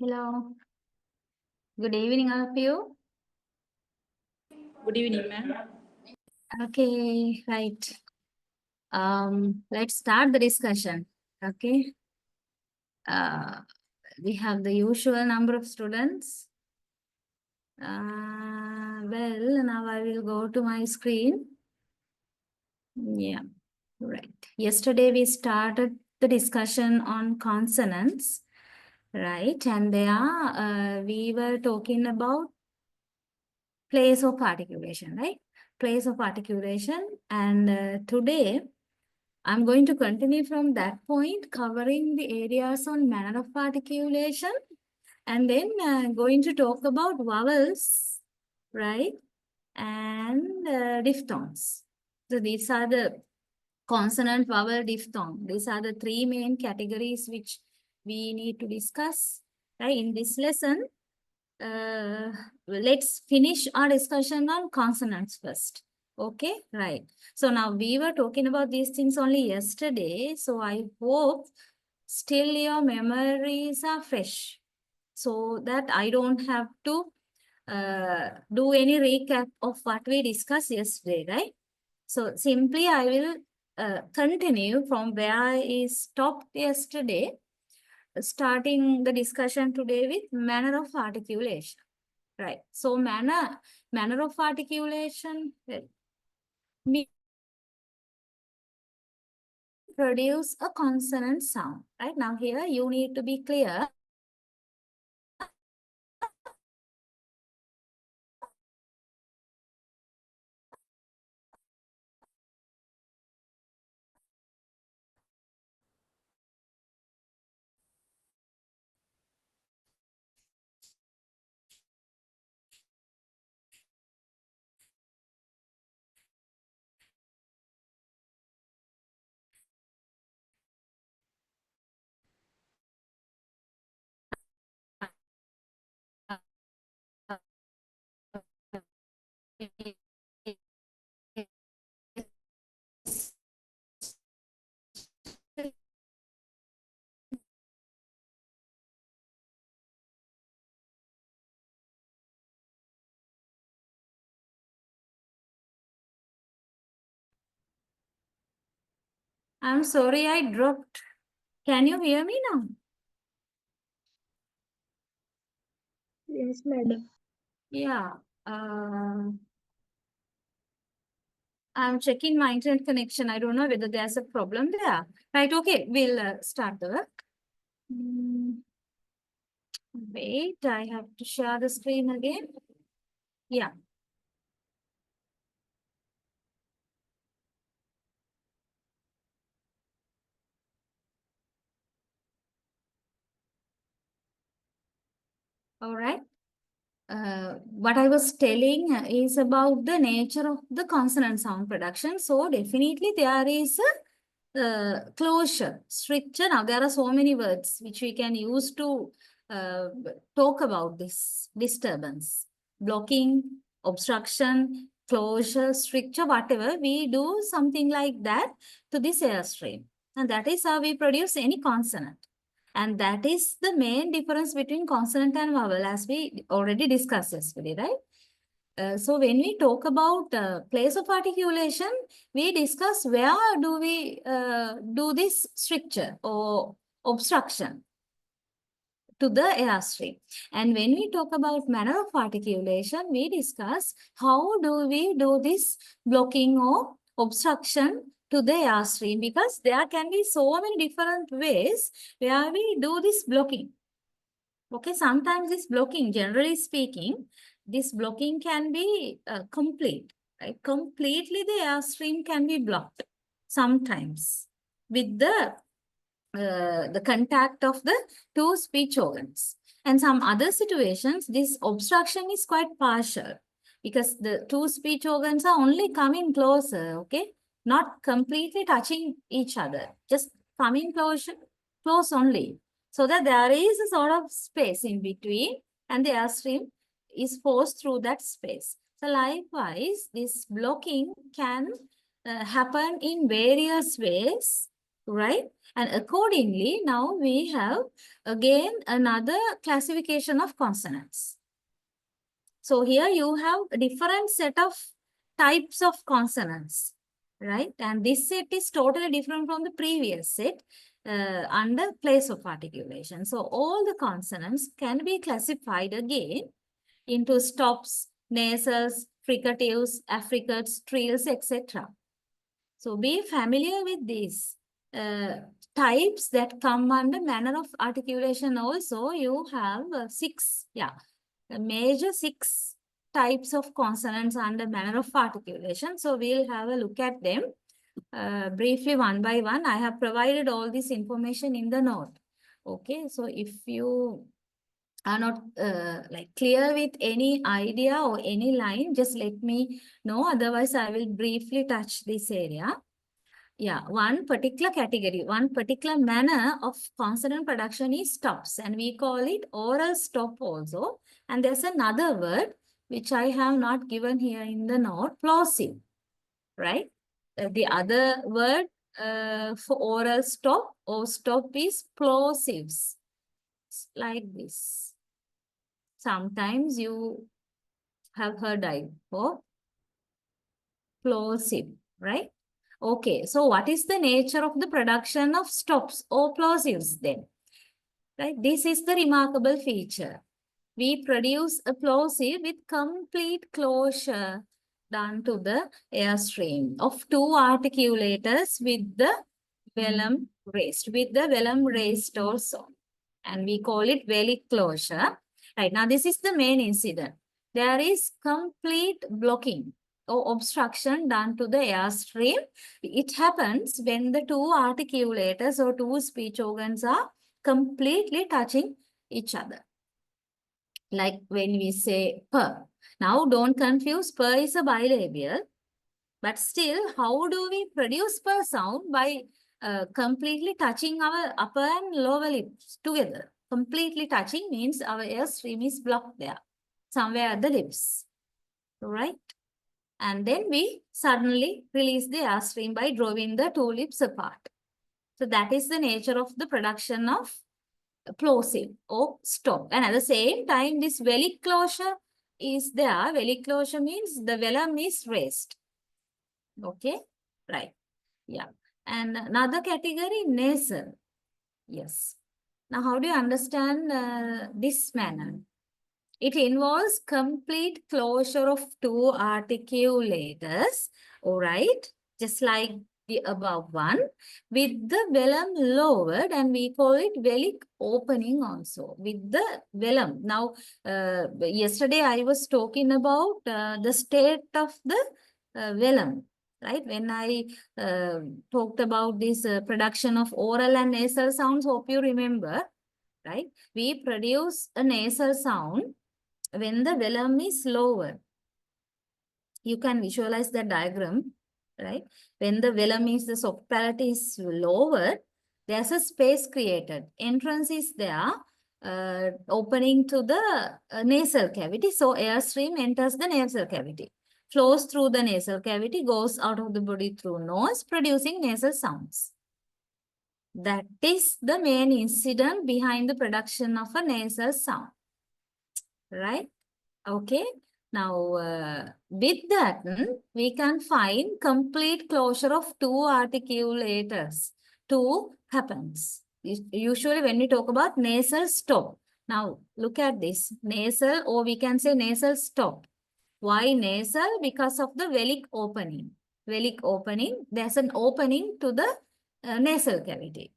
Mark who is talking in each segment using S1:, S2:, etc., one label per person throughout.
S1: Hello. Good evening, all of you.
S2: Good evening, ma'am.
S1: Okay, right. Let's start the discussion. Okay. We have the usual number of students. Well, now I will go to my screen. Yeah, right. Yesterday we started the discussion on consonants, right? And there we were talking about place of articulation, right? Place of articulation. And today I'm going to continue from that point, covering the areas on manner of articulation, and then going to talk about vowels, right? And diphthongs. So these are the consonant, vowel, diphthong. These are the three main categories which we need to discuss, right? In this lesson, let's finish our discussion on consonants first. Okay, right. So now we were talking about these things only yesterday. So I hope still your memories are fresh so that I don't have to do any recap of what we discussed yesterday, right? So simply I will continue from where I stopped yesterday, starting the discussion today with manner of articulation. Right. So manner of articulation will produce a consonant sound. Right. Now here you need to be clear. I'm sorry, I dropped. Can you hear me now?
S2: Yes, madam.
S1: Yeah. I'm checking my internet connection. I don't know whether there's a problem there. Right. Okay. We'll start the work. Wait, I have to share the screen again. Yeah. All right. What I was telling is about the nature of the consonant sound production. So definitely there is a closure, stricture. Now there are so many words which we can use to talk about this disturbance, blocking, obstruction, closure, stricture, whatever. We do something like that to this airstream. And that is how we produce any consonant. And that is the main difference between consonant and vowel, as we already discussed yesterday, right? So when we talk about place of articulation, we discuss where do we do this stricture or obstruction to the airstream. And when we talk about manner of articulation, we discuss how do we do this blocking or obstruction to the airstream, because there can be so many different ways where we do this blocking. Okay, sometimes this blocking, generally speaking, this blocking can be complete, right? Completely the airstream can be blocked sometimes with the contact of the two speech organs. And some other situations, this obstruction is quite partial because the two speech organs are only coming closer, okay? Not completely touching each other, just coming close only. So that there is a sort of space in between and the airstream is forced through that space. So likewise, this blocking can happen in various ways, right? And accordingly, now we have again another classification of consonants. So here you have a different set of types of consonants, right? And this set is totally different from the previous set under place of articulation. So all the consonants can be classified again into stops, nasals, fricatives, affricates, trills, etc. So be familiar with these types that come under manner of articulation also. You have major six types of consonants under manner of articulation. So we'll have a look at them briefly one by one. I have provided all this information in the note. Okay, so if you are not like clear with any idea or any line, just let me know. Otherwise, I will briefly touch this area. Yeah, one particular category, one particular manner of consonant production is stops, and we call it oral stop also. And there's another word which I have not given here in the note, plosive, right? The other word for oral stop or stop is plosives, like this. Sometimes you have heard I for plosive, right? Okay, so what is the nature of the production of stops or plosives then? Right, this is the remarkable feature. We produce a plosive with complete closure done to the airstream of two articulators with the velum raised also. And we call it velic closure. Right, now this is the main incident. There is complete blocking or obstruction done to the airstream. It happens when the two articulators or two speech organs are completely touching each other. Like when we say per. Now don't confuse, per is a bilabial. But still, how do we produce per sound? By completely touching our upper and lower lips together. Completely touching means our airstream is blocked there, somewhere at the lips, right? And then we suddenly release the airstream by drawing the two lips apart. So that is the nature of the production of plosive or stop. And at the same time, this velic closure is there. Velic closure means the velum is raised. Okay, right. Yeah. And another category, nasal. Yes. Now, how do you understand this manner? It involves complete closure of two articulators, all right, just like the above one, with the velum lowered, and we call it velic opening also, with the velum. Now, yesterday I was talking about the state of the velum, right? When I talked about this production of oral and nasal sounds, hope you remember, right? We produce a nasal sound when the velum is lower. You can visualize the diagram, right? When the velum is, the soft palate is lower, there's a space created. Entrance is there, opening to the nasal cavity. So airstream enters the nasal cavity, flows through the nasal cavity, goes out of the body through nose, producing nasal sounds. That is the main incident behind the production of a nasal sound, right? Okay. Now, with that, we can find complete closure of two articulators. Two happens. Usually when we talk about nasal stop. Now, look at this. Nasal, or we can say nasal stop. Why nasal? Because of the velic opening. Velic opening, there's an opening to the nasal cavity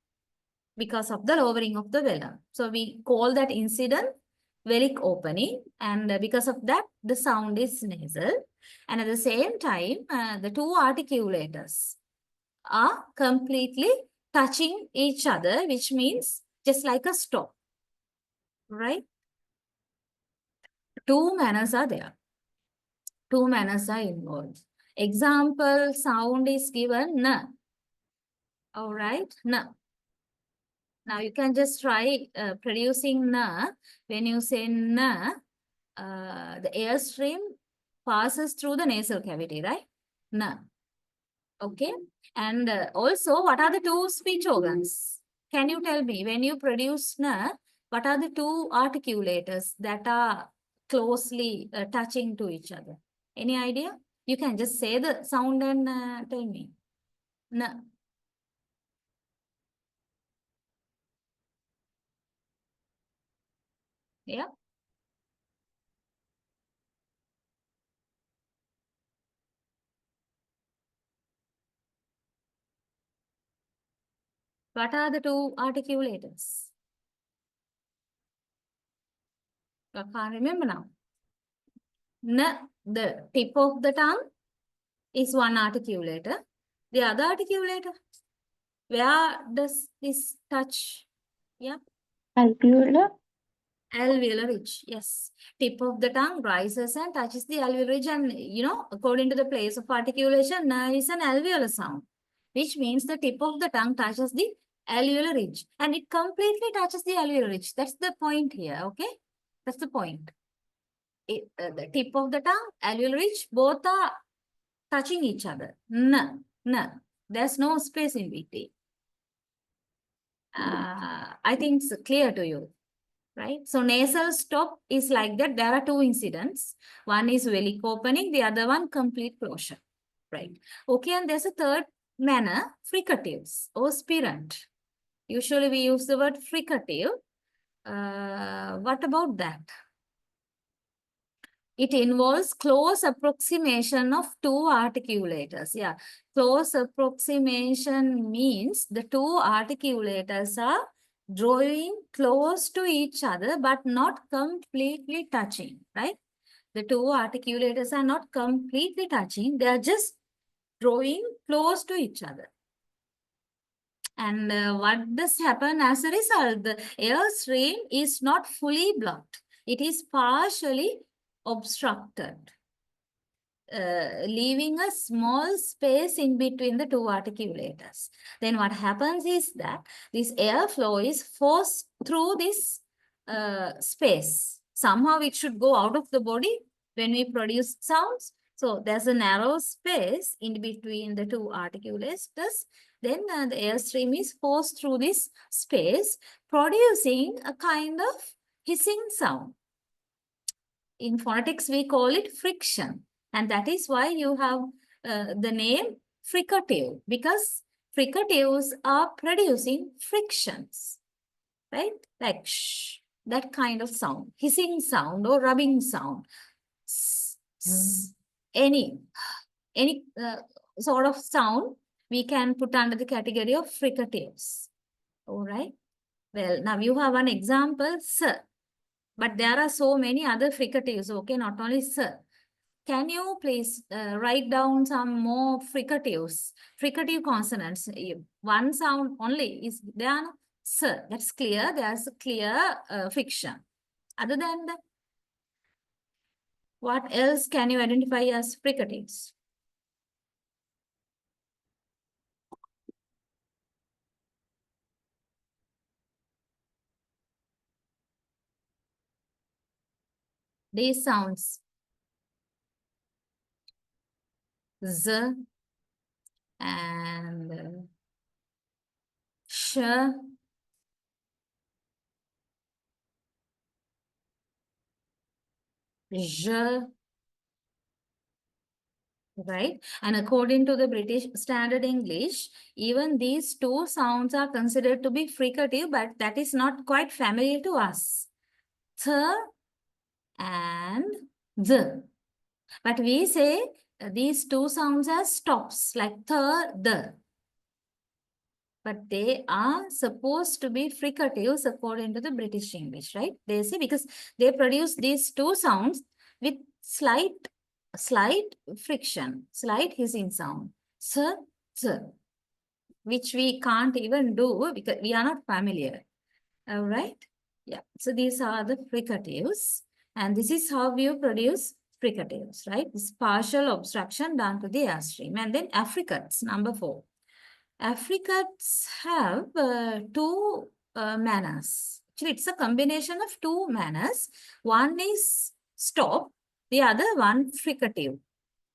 S1: because of the lowering of the velum. So we call that incident velic opening, and because of that, the sound is nasal. And at the same time, the two articulators are completely touching each other, which means just like a stop, right? Two manners are there. Two manners are involved. Example sound is given na. All right, na. Now you can just try producing na. When you say na, the airstream passes through the nasal cavity, right? Na. Okay. And also, what are the two speech organs? Can you tell me, when you produce na, what are the two articulators that are closely touching to each other? Any idea? You can just say the sound and tell me. Na. Yeah. What are the two articulators? I can't remember now. Na, the tip of the tongue is one articulator. The other articulator, where does this touch? Yeah.
S2: Alveolar.
S1: Alveolar ridge, yes. Tip of the tongue rises and touches the alveolar ridge, and according to the place of articulation, na is an alveolar sound, which means the tip of the tongue touches the alveolar ridge, and it completely touches the alveolar ridge. That's the point here, okay? That's the point. The tip of the tongue, alveolar ridge, both are touching each other. Na, na. There's no space in between. I think it's clear to you. Right? So nasal stop is like that. There are two incidents. One is velic opening, the other one complete closure. Right? Okay, and there's a third manner, fricatives or spirant. Usually we use the word fricative. What about that? It involves close approximation of two articulators. Yeah, close approximation means the two articulators are drawing close to each other, but not completely touching, right? The two articulators are not completely touching. They are just drawing close to each other. And what does happen as a result? The airstream is not fully blocked. It is partially obstructed, leaving a small space in between the two articulators. Then what happens is that this airflow is forced through this space. Somehow it should go out of the body when we produce sounds. So there's a narrow space in between the two articulators. Then the airstream is forced through this space, producing a kind of hissing sound. In phonetics, we call it friction. And that is why you have the name fricative, because fricatives are producing frictions, right? Like shh, that kind of sound, hissing sound or rubbing sound. Any sort of sound we can put under the category of fricatives. All right. Well, now you have an example, sir. But there are so many other fricatives, okay? Not only sir. Can you please write down some more fricatives, fricative consonants? One sound only is there. Sir, that's clear. There's a clear friction. Other than that, what else can you identify as fricatives? These sounds. Z and sh, j, right? And according to the British Standard English, even these two sounds are considered to be fricative, but that is not quite familiar to us. Th and the. But we say these two sounds as stops, like the. But they are supposed to be fricatives according to the British English, right? They say because they produce these two sounds with slight friction, slight hissing sound. Sir, which we can't even do because we are not familiar. All right. Yeah. So these are the fricatives. And this is how you produce fricatives, right? This partial obstruction done to the airstream. And then affricates, number 4. Affricates have two manners. Actually, it's a combination of two manners. One is stop, the other one fricative.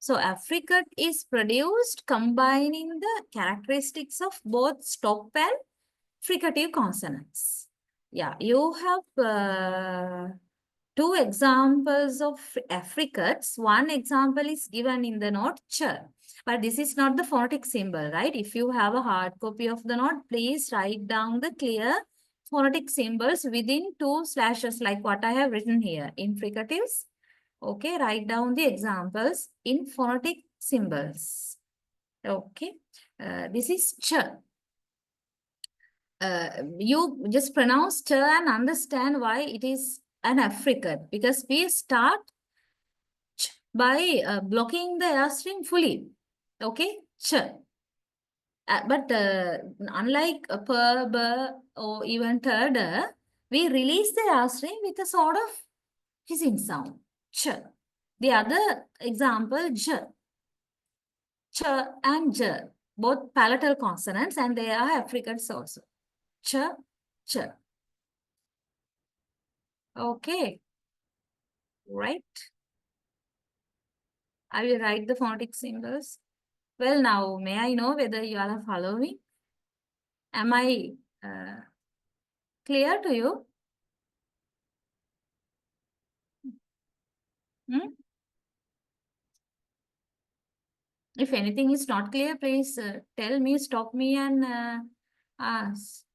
S1: So affricate is produced combining the characteristics of both stop and fricative consonants. Yeah, you have two examples of affricates. One example is given in the note ch, but this is not the phonetic symbol, right? If you have a hard copy of the note, please write down the clear phonetic symbols within two slashes like what I have written here in fricatives. Okay, write down the examples in phonetic symbols. Okay, this is ch. You just pronounce ch and understand why it is an affricate, because we start ch by blocking the airstream fully. Okay, ch. But unlike a per, b, or even third, we release the airstream with a sort of hissing sound. Ch. The other example, j. Ch and j, both palatal consonants, and they are affricates also. Ch, ch. Okay, right. I will write the phonetic symbols. Well, now, may I know whether you are following? Am I clear to you? Hmm? If anything is not clear, please tell me, stop me and ask.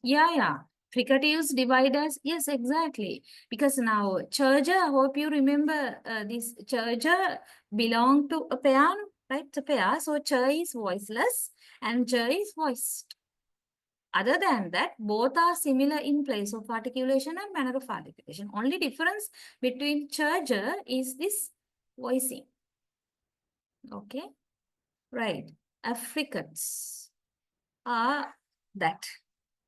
S1: Yeah. Fricatives divide us. Yes, exactly. Because now, Churja, I hope you remember this Churja belong to a pair, right? It's a pair. So, Ch is voiceless and J is voiced. Other than that, both are similar in place of articulation and manner of articulation. Only difference between Churja is this voicing. Okay, right. Affricates are that.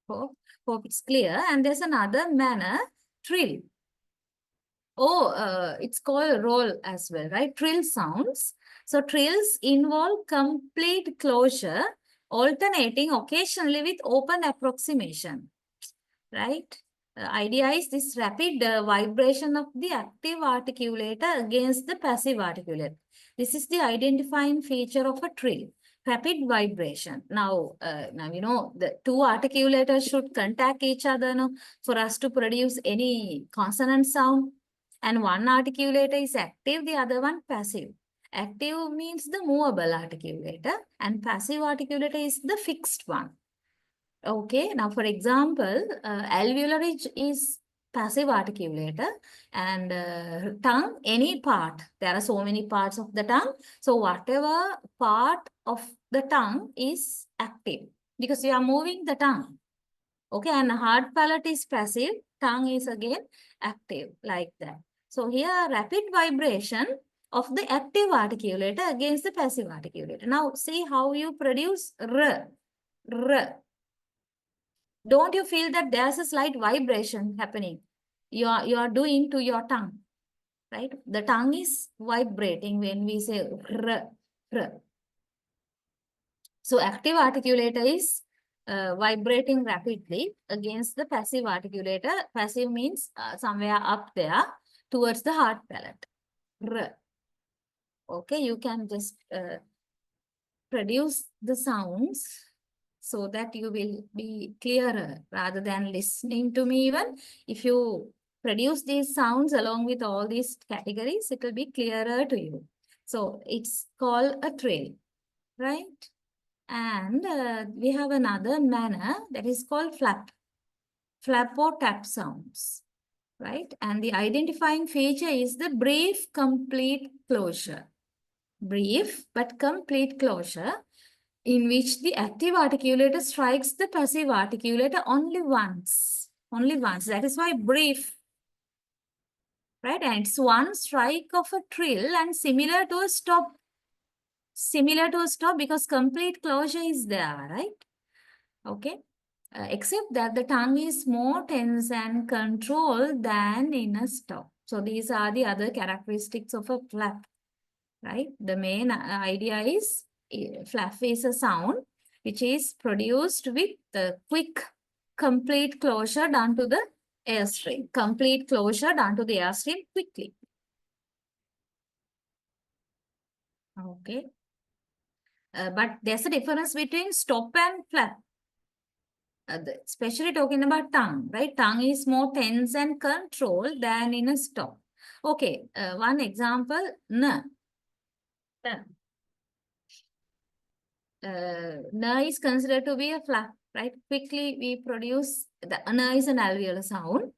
S1: Hope it's clear. And there's another manner, trill. Oh, it's called roll as well, right? Trill sounds. So trills involve complete closure, alternating occasionally with open approximation, right? Idea is this rapid vibration of the active articulator against the passive articulator. This is the identifying feature of a trill. Rapid vibration. Now you know the two articulators should contact each other, no, for us to produce any consonant sound. And one articulator is active, the other one passive. Active means the movable articulator, and passive articulator is the fixed one. Okay, now for example, alveolar is passive articulator, and tongue, any part. There are so many parts of the tongue. So whatever part of the tongue is active because you are moving the tongue. Okay, and hard palate is passive, tongue is again active, like that. So here rapid vibration of the active articulator against the passive articulator. Now see how you produce r, r. Don't you feel that there's a slight vibration happening? You are doing to your tongue, right? The tongue is vibrating when we say r, r. So active articulator is vibrating rapidly against the passive articulator. Passive means somewhere up there towards the hard palate. R. Okay, you can just produce the sounds so that you will be clearer rather than listening to me. Even if you produce these sounds along with all these categories, it will be clearer to you. So it's called a trill, right? And we have another manner that is called flap or tap sounds, right? And the identifying feature is the brief, complete closure. Brief but complete closure in which the active articulator strikes the passive articulator only once. Only once. That is why brief, right? And it's one strike of a trill and similar to a stop. Similar to a stop because complete closure is there, right? Okay. Except that the tongue is more tense and controlled than in a stop. So these are the other characteristics of a flap, right? The main idea is flap is a sound which is produced with the quick, complete closure done to the airstream. Complete closure done to the airstream quickly. Okay. But there's a difference between stop and flap. Especially talking about tongue, right? Tongue is more tense and controlled than in a stop. Okay, one example, n. N is considered to be a flap, right? Quickly we produce, the n is an alveolar sound,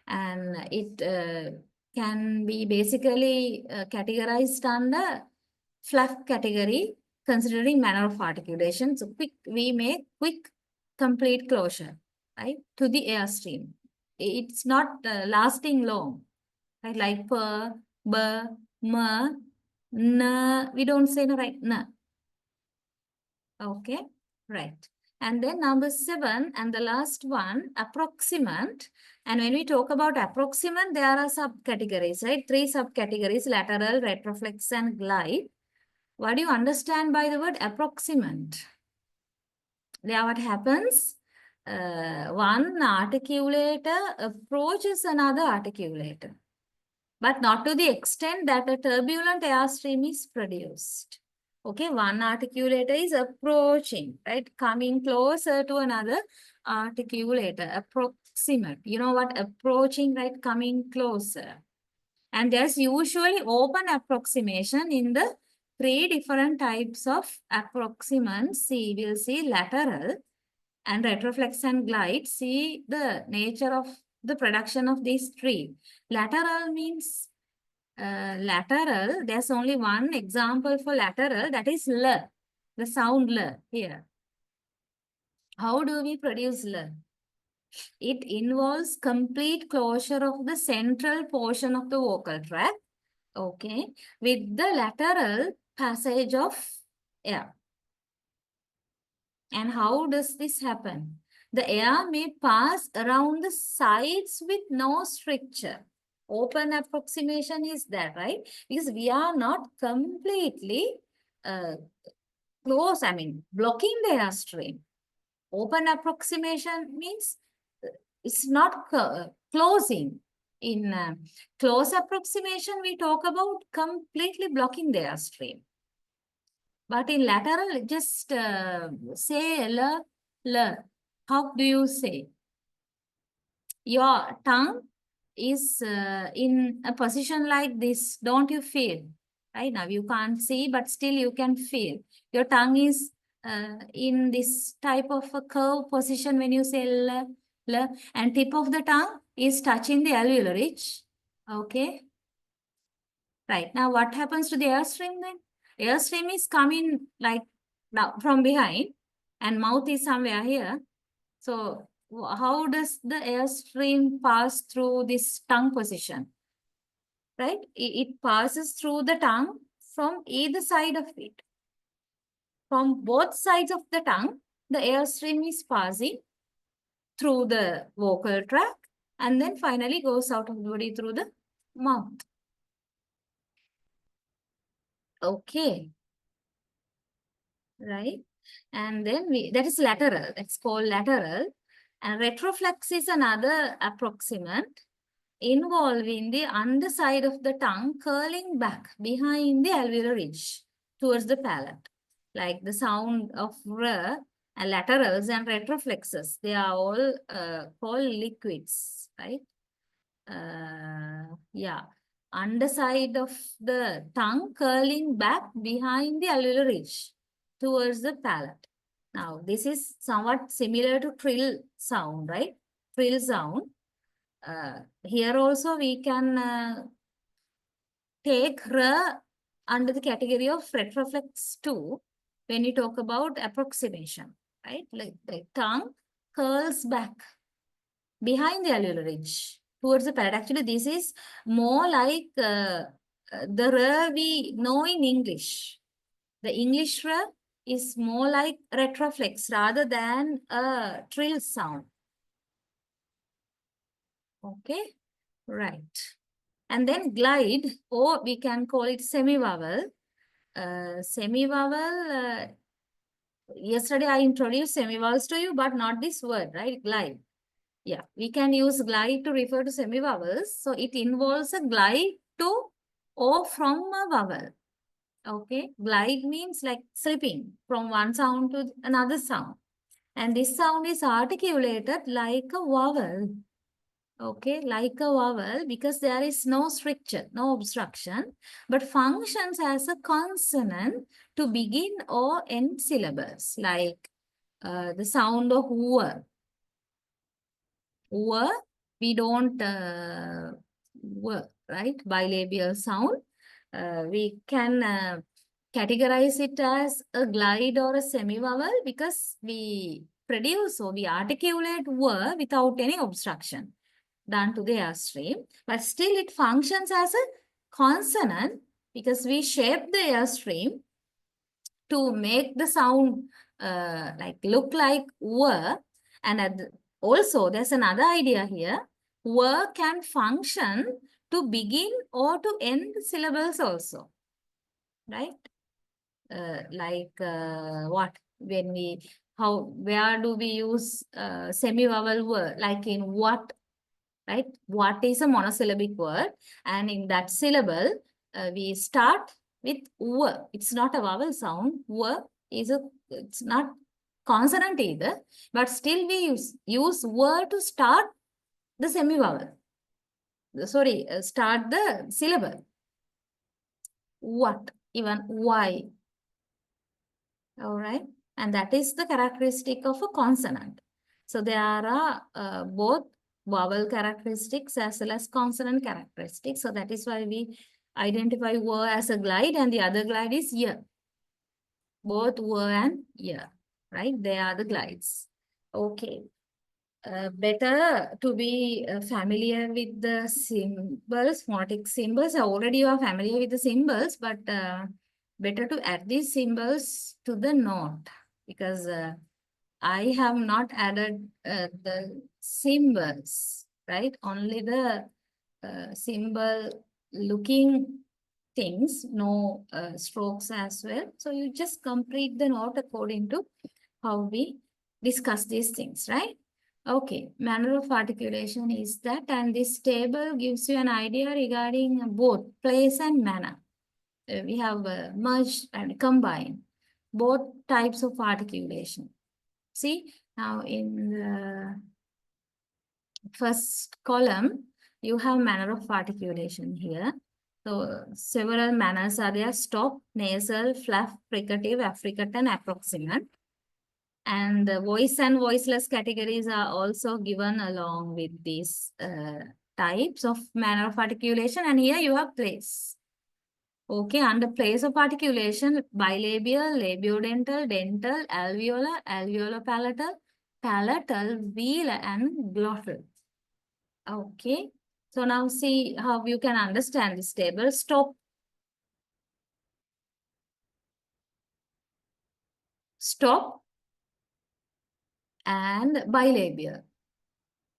S1: and it can be basically categorized under flap category, considering manner of articulation. So we make quick, complete closure, right, to the airstream. It's not lasting long, right? Like per, b, m, n. We don't say no, right? N. Okay, right. And then number 7 and the last one, approximant. And when we talk about approximant, there are subcategories, right? 3 subcategories: lateral, retroflex, and glide. What do you understand by the word approximant? There what happens? One articulator approaches another articulator, but not to the extent that a turbulent airstream is produced. Okay, one articulator is approaching, right? Coming closer to another articulator, approximate. You know what? Approaching, right? Coming closer. And there's usually open approximation in the 3 different types of approximants. See, we'll see lateral and retroflex and glide. See the nature of the production of these 3. Lateral means lateral, there's only one example for lateral, that is L, the sound L here. How do we produce L? It involves complete closure of the central portion of the vocal tract, okay, with the lateral passage of air. And how does this happen? The air may pass around the sides with no stricture. Open approximation is that, right? Because we are not completely blocking the airstream. Open approximation means it's not closing. In close approximation, we talk about completely blocking the airstream. But in lateral, just say L, L. How do you say? Your tongue is in a position like this. Don't you feel? Right now, you can't see, but still you can feel. Your tongue is in this type of a curve position when you say L, L, and tip of the tongue is touching the alveolar ridge. Okay. Right. Now, what happens to the airstream then? Airstream is coming like now from behind, and mouth is somewhere here. So how does the airstream pass through this tongue position? Right? It passes through the tongue from either side of it. From both sides of the tongue, the airstream is passing through the vocal tract and then finally goes out of the body through the mouth. Okay. Right? And then that is lateral. That's called lateral. And retroflex is another approximant involving the underside of the tongue curling back behind the alveolar ridge towards the palate. Like the sound of R and laterals and retroflexes, they are all called liquids, right? Yeah. Underside of the tongue curling back behind the alveolar ridge towards the palate. Now, this is somewhat similar to trill sound, right? Trill sound. Here also we can take R under the category of retroflex too when we talk about approximation, right? Like the tongue curls back behind the alveolar ridge towards the palate. Actually, this is more like the R we know in English. The English R is more like retroflex rather than a trill sound. Okay, right. And then glide, or we can call it semi-vowel. Semi-vowel, yesterday I introduced semi-vowels to you, but not this word, right? Glide. Yeah, we can use glide to refer to semi-vowels. So it involves a glide to or from a vowel. Okay, glide means like slipping from one sound to another sound. And this sound is articulated like a vowel. Okay, like a vowel because there is no stricture, no obstruction, but functions as a consonant to begin or end syllables, like the sound of we don't right? Bilabial sound. We can categorize it as a glide or a semi-vowel because we produce or we articulate without any obstruction done to the airstream, but still it functions as a consonant because we shape the airstream to make the sound like look like and also there's another idea here. Can function to begin or to end syllables also, right? What when we where do we use semi-vowel word, like in what, right? What is a monosyllabic word, and in that syllable we start with it's not a vowel sound. It's not consonant either, but still we use to start the semi-vowel, sorry, start the syllable. What, even why. All right. And that is the characteristic of a consonant. So there are both vowel characteristics as well as consonant characteristics. So that is why we identify as a glide, and the other glide is year. Both and year, right? They are the glides. Okay. Better to be familiar with the symbols, phonetic symbols. Already you are familiar with the symbols, but better to add these symbols to the note because I have not added the symbols, right? Only the symbol looking things, no strokes as well. So you just complete the note according to how we discuss these things, right? Okay, manner of articulation is that, and this table gives you an idea regarding both place and manner. We have merged and combined both types of articulation. See, now in the first column, you have manner of articulation here. So several manners are there: stop, nasal, fluff, fricative, affricate, and approximate. And the voice and voiceless categories are also given along with these types of manner of articulation. And here you have place. Okay, under place of articulation, bilabial, labiodental, dental, alveolar, alveolopalatal, palatal, velar, and glottal. Okay, so now see how you can understand this table. Stop. Stop and bilabial.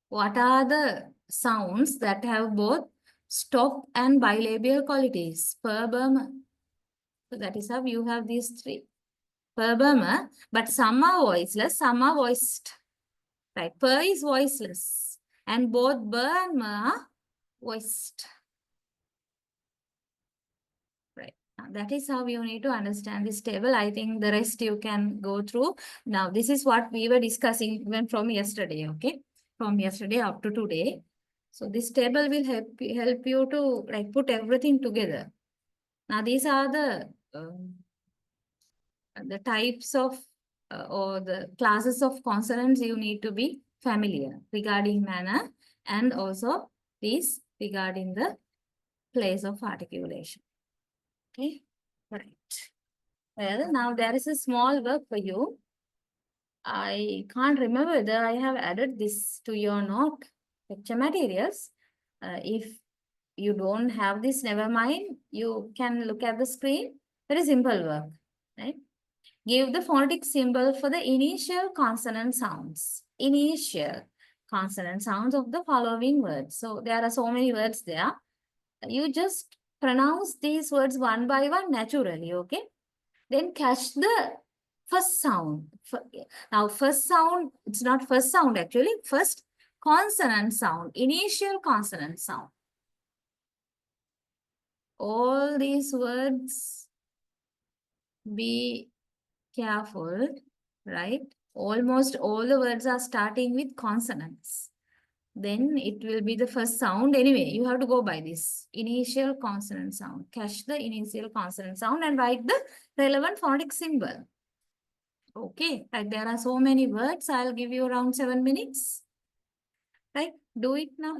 S1: What are the sounds that have both stop and bilabial qualities? Per Burma. So that is how you have these three. Per Burma, but some are voiceless, some are voiced. Right? Per is voiceless. And both Bur and Ma are voiced. Right. That is how you need to understand this table. I think the rest you can go through. Now, this is what we were discussing even from yesterday, okay? From yesterday up to today. So this table will help you to like put everything together. Now, these are the types of or the classes of consonants you need to be familiar regarding manner, and also these regarding the place of articulation. Okay, right. Well, now there is a small work for you. I can't remember whether I have added this to your note lecture materials. If you don't have this, never mind. You can look at the screen. Very simple work, right? Give the phonetic symbol for the initial consonant sounds. Initial consonant sounds of the following words. So there are so many words there. You just pronounce these words one by one naturally, okay? Then catch the first sound. Now, first sound, it's not first sound actually, first consonant sound, initial consonant sound. All these words be careful, right? Almost all the words are starting with consonants. Then it will be the first sound. Anyway, you have to go by this initial consonant sound. Catch the initial consonant sound and write the relevant phonetic symbol. Okay, like there are so many words. I'll give you around 7 minutes. Right? Do it now.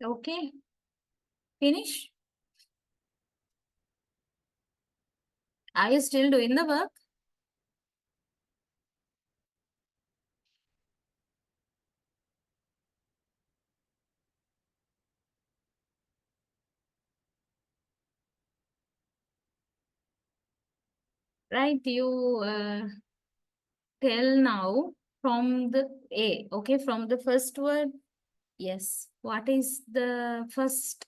S1: Okay, finish. Are you still doing the work? Right, you tell now from the A, okay, from the first word. Yes. What is the first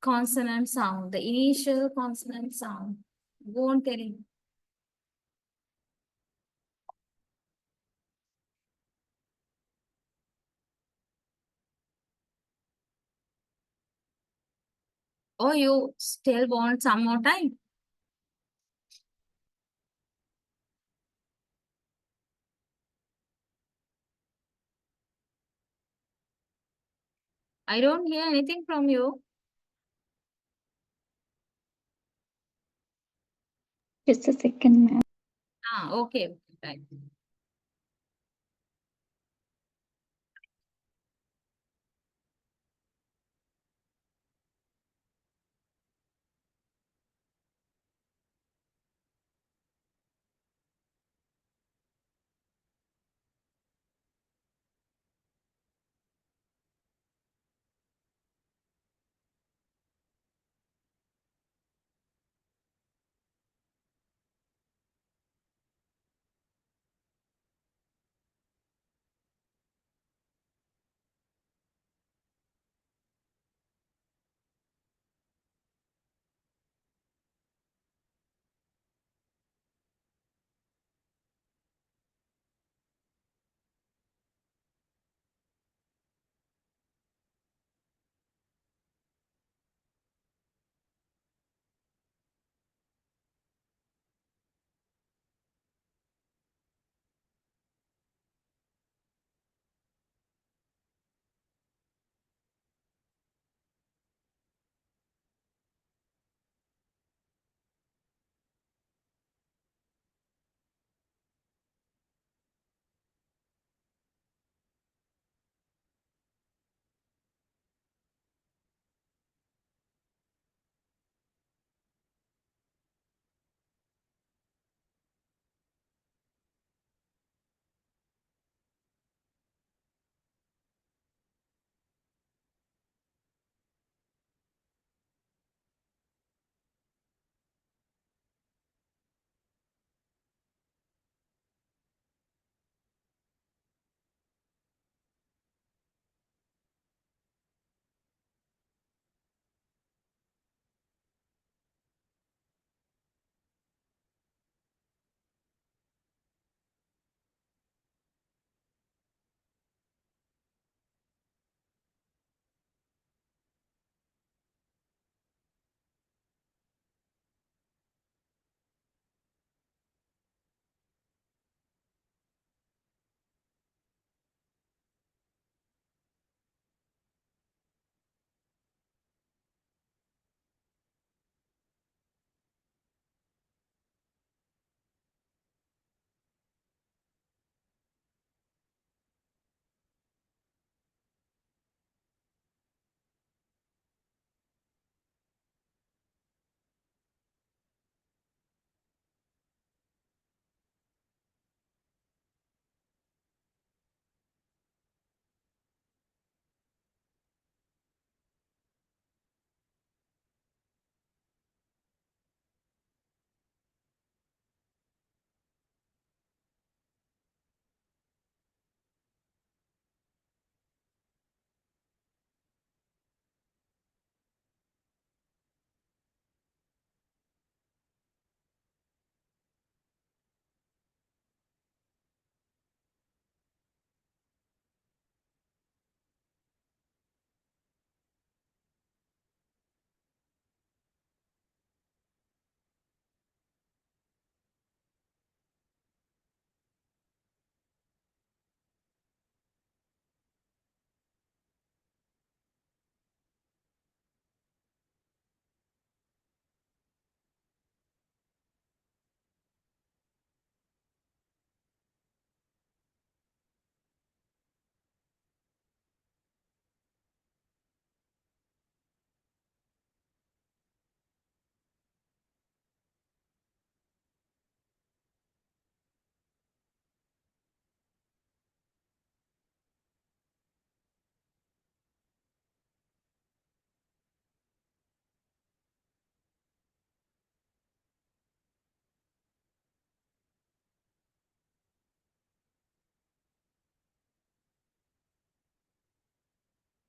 S1: consonant sound? The initial consonant sound. Go on telling. Or you still want some more time? I don't hear anything from you.
S2: Just a second, ma'am.
S1: Ah, okay. Right.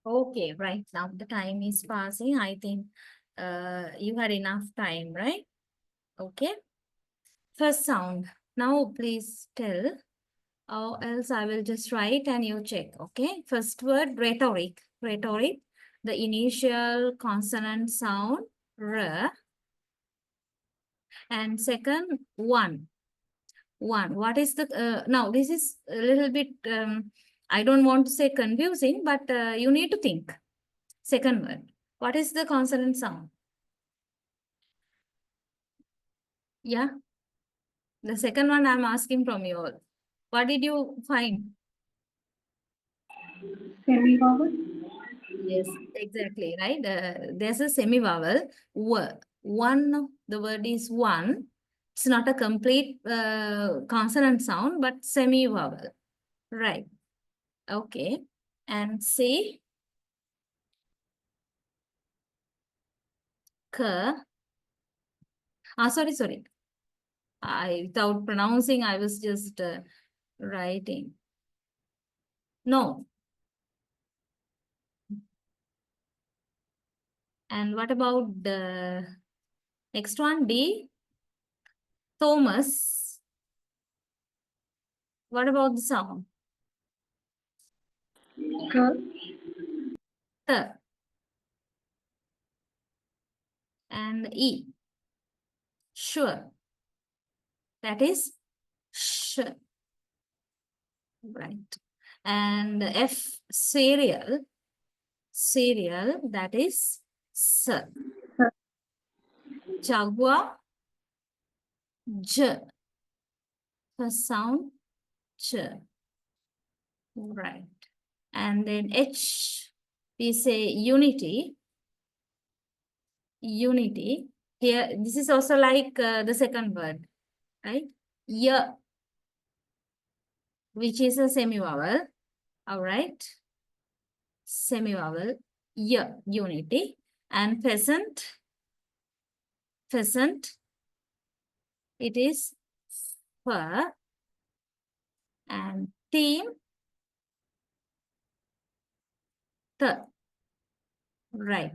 S1: Okay, right now the time is passing. I think you had enough time, right? Okay. First sound. Now please tell, or else I will just write and you check. Okay. First word, rhetoric. Rhetoric. The initial consonant sound r, and second one. One. What is the now? This is a little bit. I don't want to say confusing, but you need to think. Second word. What is the consonant sound? Yeah. The second one I'm asking from you all. What did you find?
S2: Semi-vowel.
S1: Yes, exactly, right? There's a semi-vowel. One, the word is one. It's not a complete consonant sound, but semi-vowel. Right. Okay. And say, k. Sorry. Without pronouncing, I was just writing. No. And what about the next one? D. Thomas. What about the sound? T. And E. Sure. That is sh. Right. And F. Cereal. Cereal. That is s. Jaguar. J. First sound ch. Right. And then H. We say unity. Unity. Here, this is also like the second word, right? Y, which is a semi-vowel. All right. Semi-vowel. Y, unity. And pheasant. Pheasant. It is fur. And team. The. Right.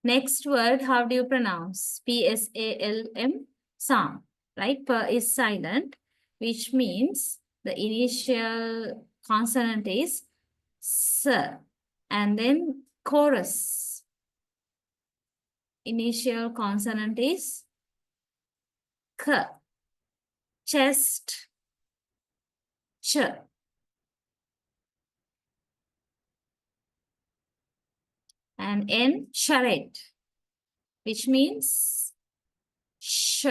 S1: Next word, how do you pronounce? P-S-A-L-M. Psalm. Right? Per is silent, which means the initial consonant is s. And then chorus. Initial consonant is k. Chest. Ch. And N, charrette, which means sh.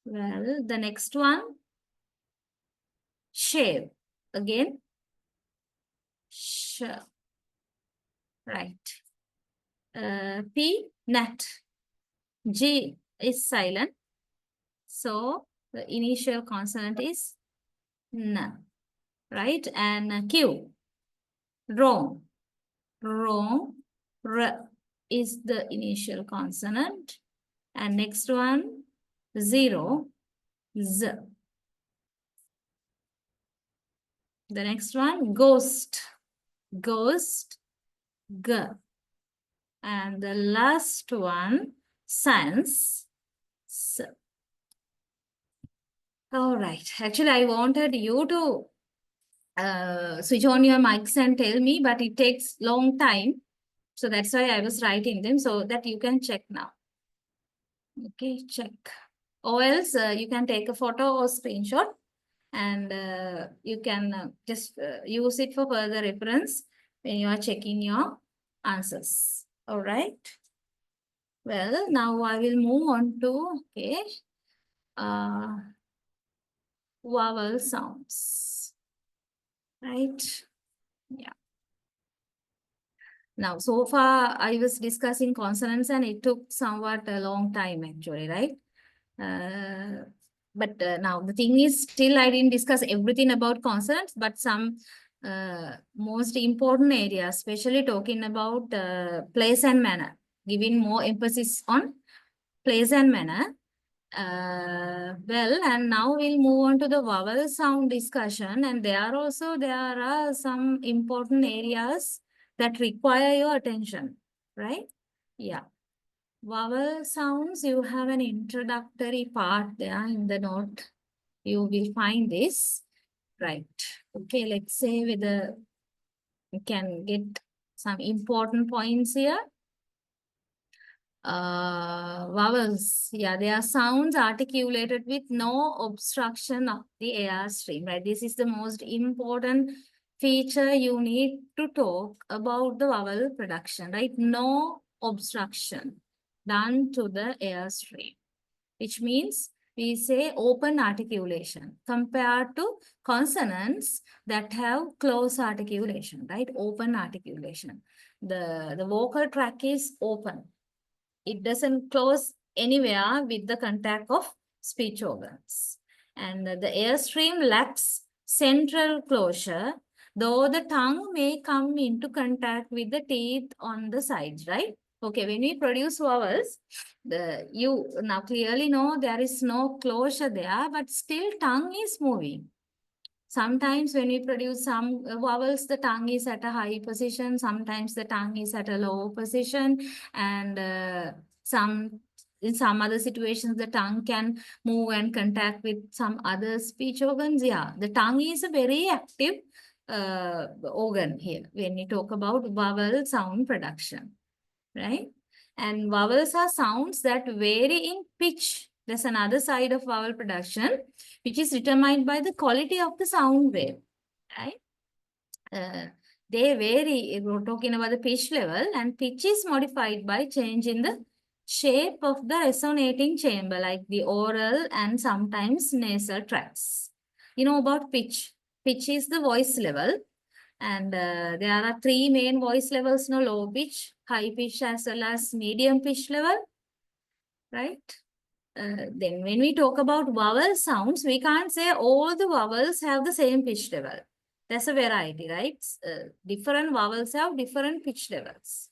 S1: Well, the next one, shave. Again, sh. Right. P, nut. G is silent. So the initial consonant is n. Right. And Q, wrong. Wrong. R is the initial consonant. And next one, 0, z. The next one, ghost. Ghost, g. And the last one, science, s. All right. Actually, I wanted you to switch on your mics and tell me, but it takes long time. So that's why I was writing them so that you can check now. Okay, check. Or else you can take a photo or screenshot and you can just use it for further reference when you are checking your answers. All right. Well, now I will move on to, okay, vowel sounds, right? Yeah. Now, so far I was discussing consonants and it took somewhat a long time actually, right? But now the thing is still I didn't discuss everything about consonants, but some most important areas, especially talking about place and manner, giving more emphasis on place and manner. Well, and now we'll move on to the vowel sound discussion. And there are some important areas that require your attention, right? Yeah. Vowel sounds, you have an introductory part there in the note. You will find this, right? Okay, let's say whether we can get some important points here. Vowels, yeah, they are sounds articulated with no obstruction of the air stream, right? This is the most important feature you need to talk about the vowel production, right? No obstruction done to the air stream, which means we say open articulation compared to consonants that have close articulation, right? Open articulation. The vocal tract is open. It doesn't close anywhere with the contact of speech organs. And the airstream lacks central closure, though the tongue may come into contact with the teeth on the sides, right? Okay, when we produce vowels, you now clearly know there is no closure there, but still tongue is moving. Sometimes when we produce some vowels, the tongue is at a high position. Sometimes the tongue is at a low position. And in some other situations, the tongue can move and contact with some other speech organs. Yeah, the tongue is a very active organ here when we talk about vowel sound production, right? And vowels are sounds that vary in pitch. There's another side of vowel production, which is determined by the quality of the sound wave, right? They vary. We're talking about the pitch level, and pitch is modified by change in the shape of the resonating chamber, like the oral and sometimes nasal tracts. You know about pitch. Pitch is the voice level, and there are three main voice levels, no, low pitch, high pitch, as well as medium pitch level, right? Then when we talk about vowel sounds, we can't say all the vowels have the same pitch level. That's a variety, right? Different vowels have different pitch levels.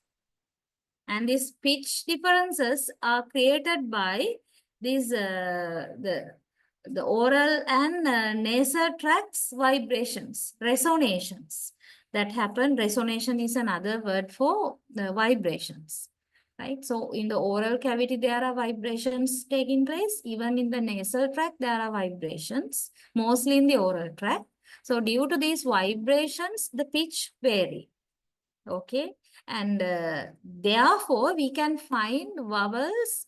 S1: And these pitch differences are created by these the oral and nasal tracts vibrations, resonations that happen. Resonation is another word for the vibrations, right? So in the oral cavity, there are vibrations taking place. Even in the nasal tract, there are vibrations, mostly in the oral tract. So due to these vibrations, the pitch vary. Okay, and therefore we can find vowels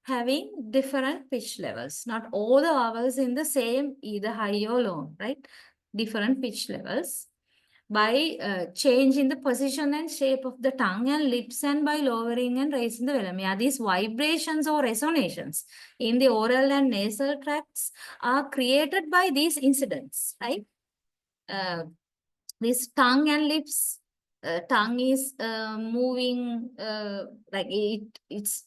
S1: having different pitch levels. Not all the vowels in the same, either high or low, right? Different pitch levels by change in the position and shape of the tongue and lips, and by lowering and raising the velum. Yeah, these vibrations or resonations in the oral and nasal tracts are created by these incidents, right? This tongue and lips, tongue is moving like it's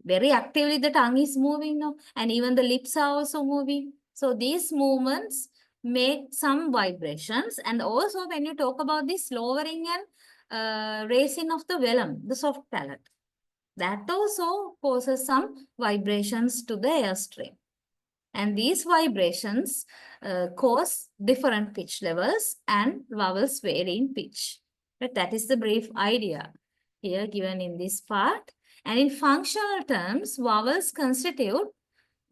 S1: very actively, the tongue is moving now, and even the lips are also moving. So these movements make some vibrations. And also when you talk about this lowering and raising of the velum, the soft palate, that also causes some vibrations to the airstream. And these vibrations cause different pitch levels, and vowels vary in pitch. But that is the brief idea here given in this part. And in functional terms, vowels constitute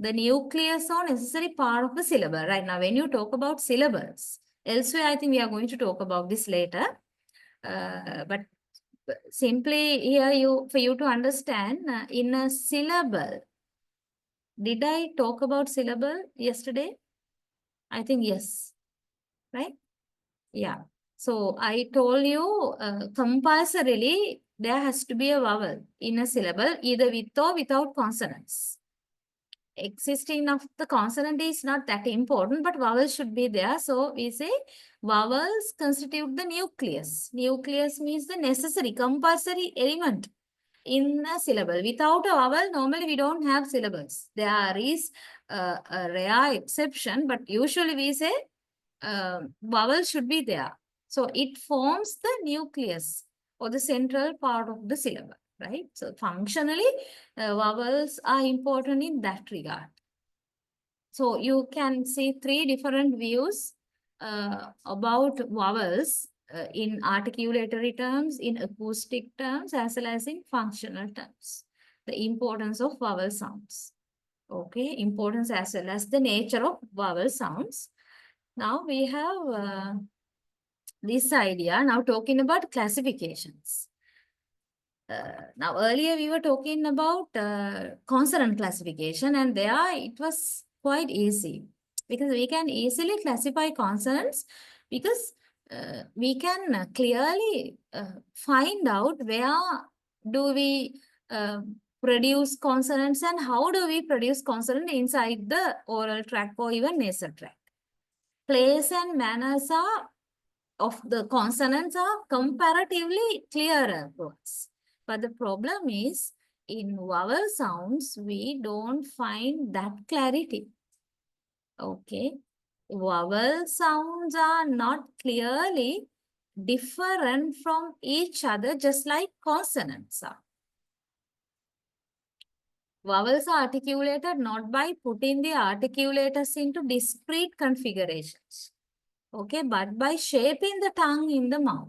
S1: the nucleus or necessary part of the syllable. Right now, when you talk about syllables, elsewhere I think we are going to talk about this later. But simply here, for you to understand, in a syllable, did I talk about syllable yesterday? I think yes, right? Yeah. So I told you compulsorily there has to be a vowel in a syllable, either with or without consonants. Existing of the consonant is not that important, but vowels should be there. So we say vowels constitute the nucleus. Nucleus means the necessary, compulsory element in a syllable. Without a vowel, normally we don't have syllables. There is a rare exception, but usually we say vowel should be there. So it forms the nucleus or the central part of the syllable. right? So functionally, vowels are important in that regard. So you can see three different views about vowels in articulatory terms, in acoustic terms, as well as in functional terms. The importance of vowel sounds. Okay, importance as well as the nature of vowel sounds. Now we have this idea, now talking about classifications. Now earlier we were talking about consonant classification, and there it was quite easy because we can easily classify consonants because we can clearly find out where do we produce consonants and how do we produce consonant inside the oral tract or even nasal tract. Place and manners of the consonants are comparatively clearer to us. But the problem is, in vowel sounds, we don't find that clarity. Okay. Vowel sounds are not clearly different from each other, just like consonants are. Vowels are articulated not by putting the articulators into discrete configurations, okay, but by shaping the tongue in the mouth.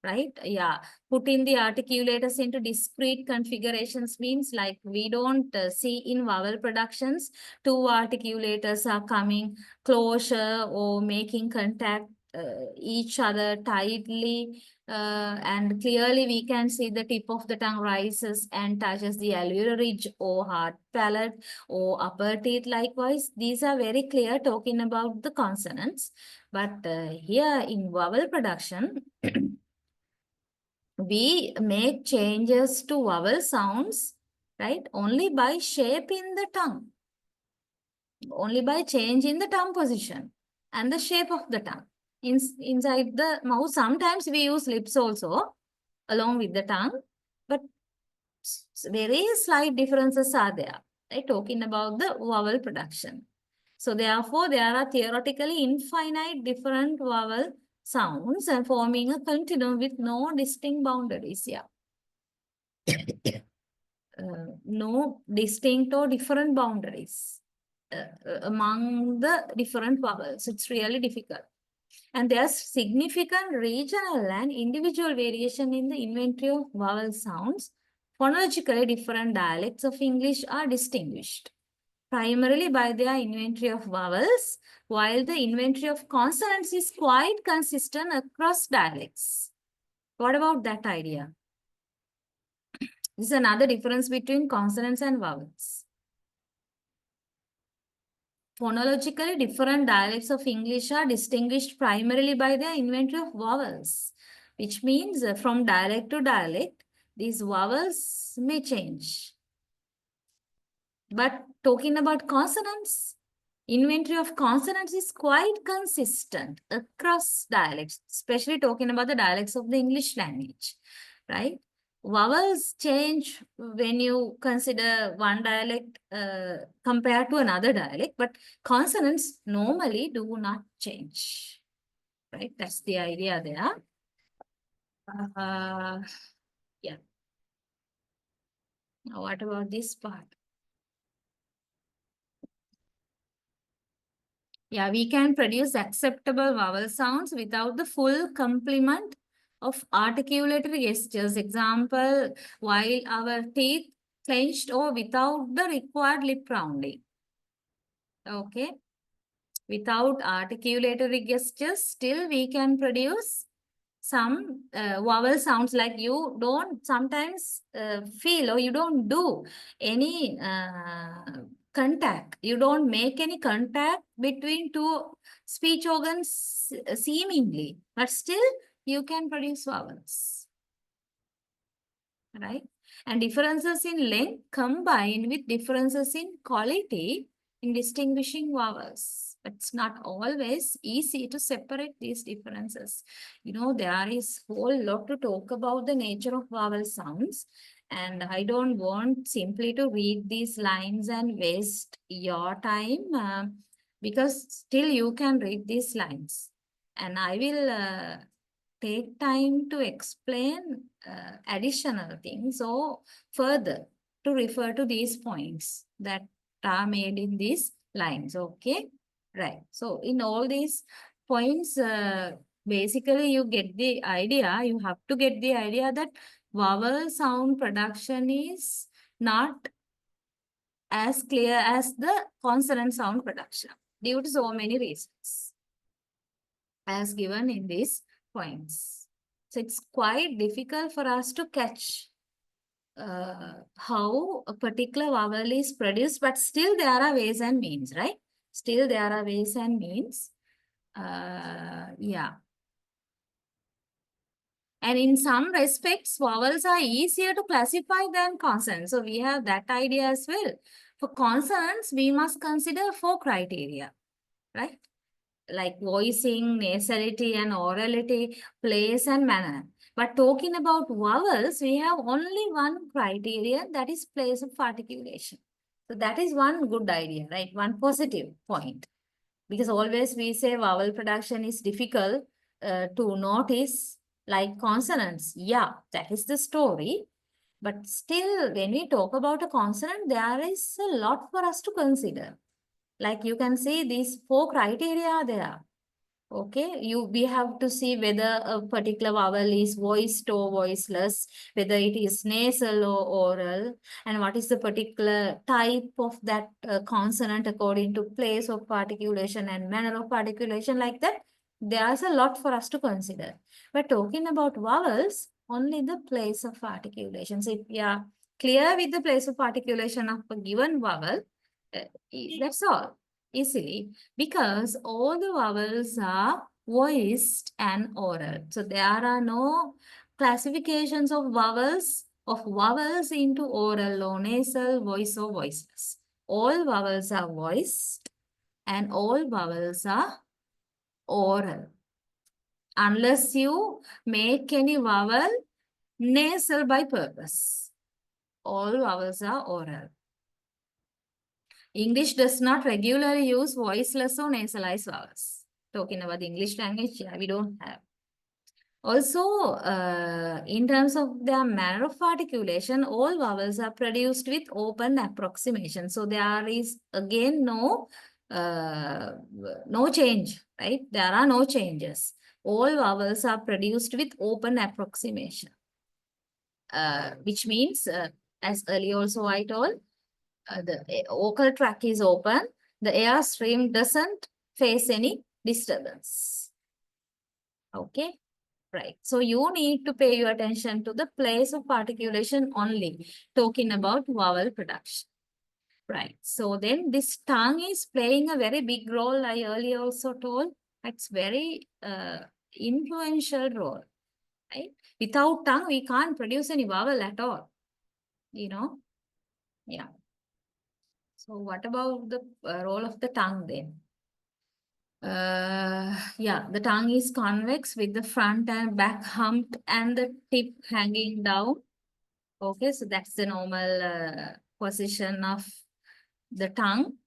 S1: Right? Yeah. Putting the articulators into discrete configurations means like we don't see in vowel productions, two articulators are coming closer or making contact each other tightly. And clearly we can see the tip of the tongue rises and touches the alveolar ridge or hard palate or upper teeth likewise. These are very clear talking about the consonants. But here in vowel production, we make changes to vowel sounds, right? Only by shaping the tongue. Only by changing the tongue position and the shape of the tongue. Inside the mouth, sometimes we use lips also along with the tongue, but very slight differences are there, right? Talking about the vowel production. So therefore, there are theoretically infinite different vowel sounds and forming a continuum with no distinct boundaries here. No distinct or different boundaries among the different vowels. It's really difficult. And there's significant regional and individual variation in the inventory of vowel sounds. Phonologically different dialects of English are distinguished primarily by their inventory of vowels, while the inventory of consonants is quite consistent across dialects. What about that idea? This is another difference between consonants and vowels. Phonologically different dialects of English are distinguished primarily by their inventory of vowels, which means from dialect to dialect, these vowels may change. But talking about consonants, inventory of consonants is quite consistent across dialects, especially talking about the dialects of the English language, right? Vowels change when you consider one dialect compared to another dialect, but consonants normally do not change, right? That's the idea there. Yeah. Now, what about this part? Yeah, we can produce acceptable vowel sounds without the full complement of articulatory gestures. Example, while our teeth clenched or without the required lip rounding. Okay. Without articulatory gestures, still we can produce some vowel sounds like you don't sometimes feel or you don't do any contact. You don't make any contact between two speech organs seemingly, but still you can produce vowels, right? And differences in length combined with differences in quality in distinguishing vowels. But it's not always easy to separate these differences. You know, there is a whole lot to talk about the nature of vowel sounds. And I don't want simply to read these lines and waste your time because still you can read these lines. And I will take time to explain additional things or further to refer to these points that are made in these lines. Okay, right. So in all these points, basically you get the idea. You have to get the idea that vowel sound production is not as clear as the consonant sound production due to so many reasons as given in these points. So it's quite difficult for us to catch how a particular vowel is produced, but still there are ways and means, right? Still there are ways and means. Yeah. And in some respects, vowels are easier to classify than consonants. So we have that idea as well. For consonants, we must consider 4 criteria, right? Like voicing, nasality and orality, place and manner. But talking about vowels, we have only one criteria, that is place of articulation. So that is one good idea, right? One positive point. Because always we say vowel production is difficult to notice like consonants. Yeah, that is the story. But still, when we talk about a consonant, there is a lot for us to consider. Like you can see these 4 criteria are there. Okay, we have to see whether a particular vowel is voiced or voiceless, whether it is nasal or oral, and what is the particular type of that consonant according to place of articulation and manner of articulation, like that. There's a lot for us to consider. But talking about vowels, only the place of articulation. So if we are clear with the place of articulation of a given vowel, that's all, easily, because all the vowels are voiced and oral. So there are no classifications of vowels into oral or nasal, voice or voiceless. All vowels are voiced and all vowels are oral. Unless you make any vowel nasal by purpose. All vowels are oral. English does not regularly use voiceless or nasalized vowels. Talking about the English language, yeah, we don't have. Also, in terms of their manner of articulation, all vowels are produced with open approximation. So there is again no change, right? There are no changes. All vowels are produced with open approximation, which means, as earlier also I told, the vocal tract is open, the air stream doesn't face any disturbance. Okay, right. So you need to pay your attention to the place of articulation only, talking about vowel production. Right. So then this tongue is playing a very big role, I earlier also told. It's very influential role, right? Without tongue, we can't produce any vowel at all, you know? Yeah. So what about the role of the tongue then? Yeah, the tongue is convex with the front and back humped and the tip hanging down. Okay, so that's the normal position of the tongue.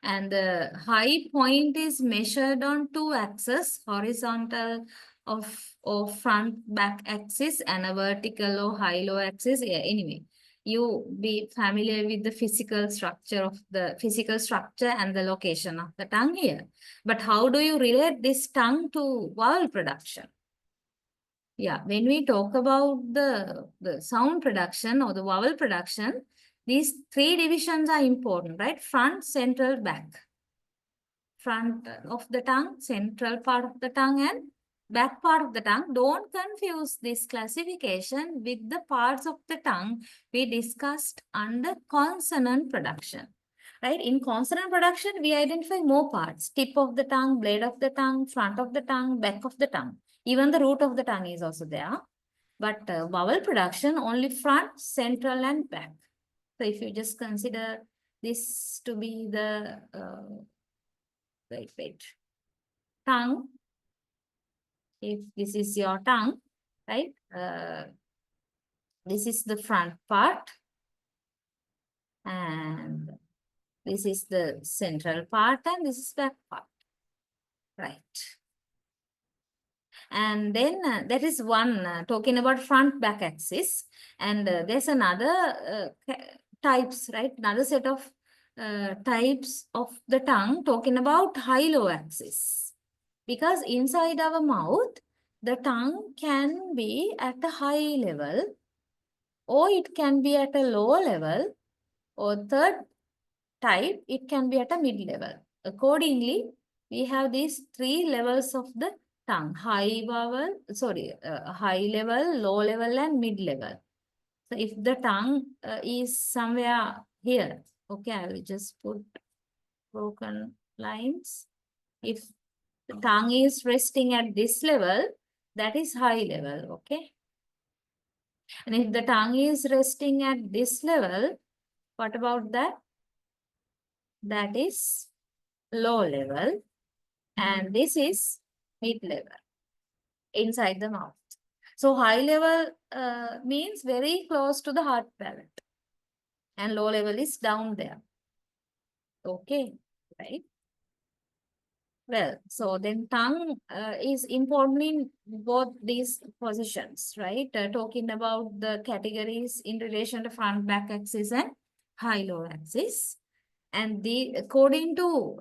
S1: And the high point is measured on 2 axes, horizontal of front back axis and a vertical or high-low axis. Yeah, anyway, you be familiar with the physical structure and the location of the tongue here. But how do you relate this tongue to vowel production? Yeah, when we talk about the sound production or the vowel production, these 3 divisions are important, right? Front, central, back. Front of the tongue, central part of the tongue, and back part of the tongue. Don't confuse this classification with the parts of the tongue we discussed under consonant production. Right? In consonant production, we identify more parts. Tip of the tongue, blade of the tongue, front of the tongue, back of the tongue. Even the root of the tongue is also there. But vowel production, only front, central, and back. So if you just consider this to be the wait. Tongue. If this is your tongue, right? This is the front part. And this is the central part and this is back part. Right. And then that is one talking about front back axis. And there's another types, right? Another set of types of the tongue talking about high-low axis. Because inside our mouth, the tongue can be at a high level, or it can be at a low level, or third type, it can be at a mid level. Accordingly, we have these three levels of the tongue: high level, low level, and mid level. So if the tongue is somewhere here, okay, I will just put broken lines. If the tongue is resting at this level, that is high level, okay? And if the tongue is resting at this level, what about that? That is low level. And this is mid level inside the mouth. So high level means very close to the hard palate. And low level is down there. Okay, right? Well, so then tongue is important in both these positions, right? Talking about the categories in relation to front back axis and high-low axis. And according to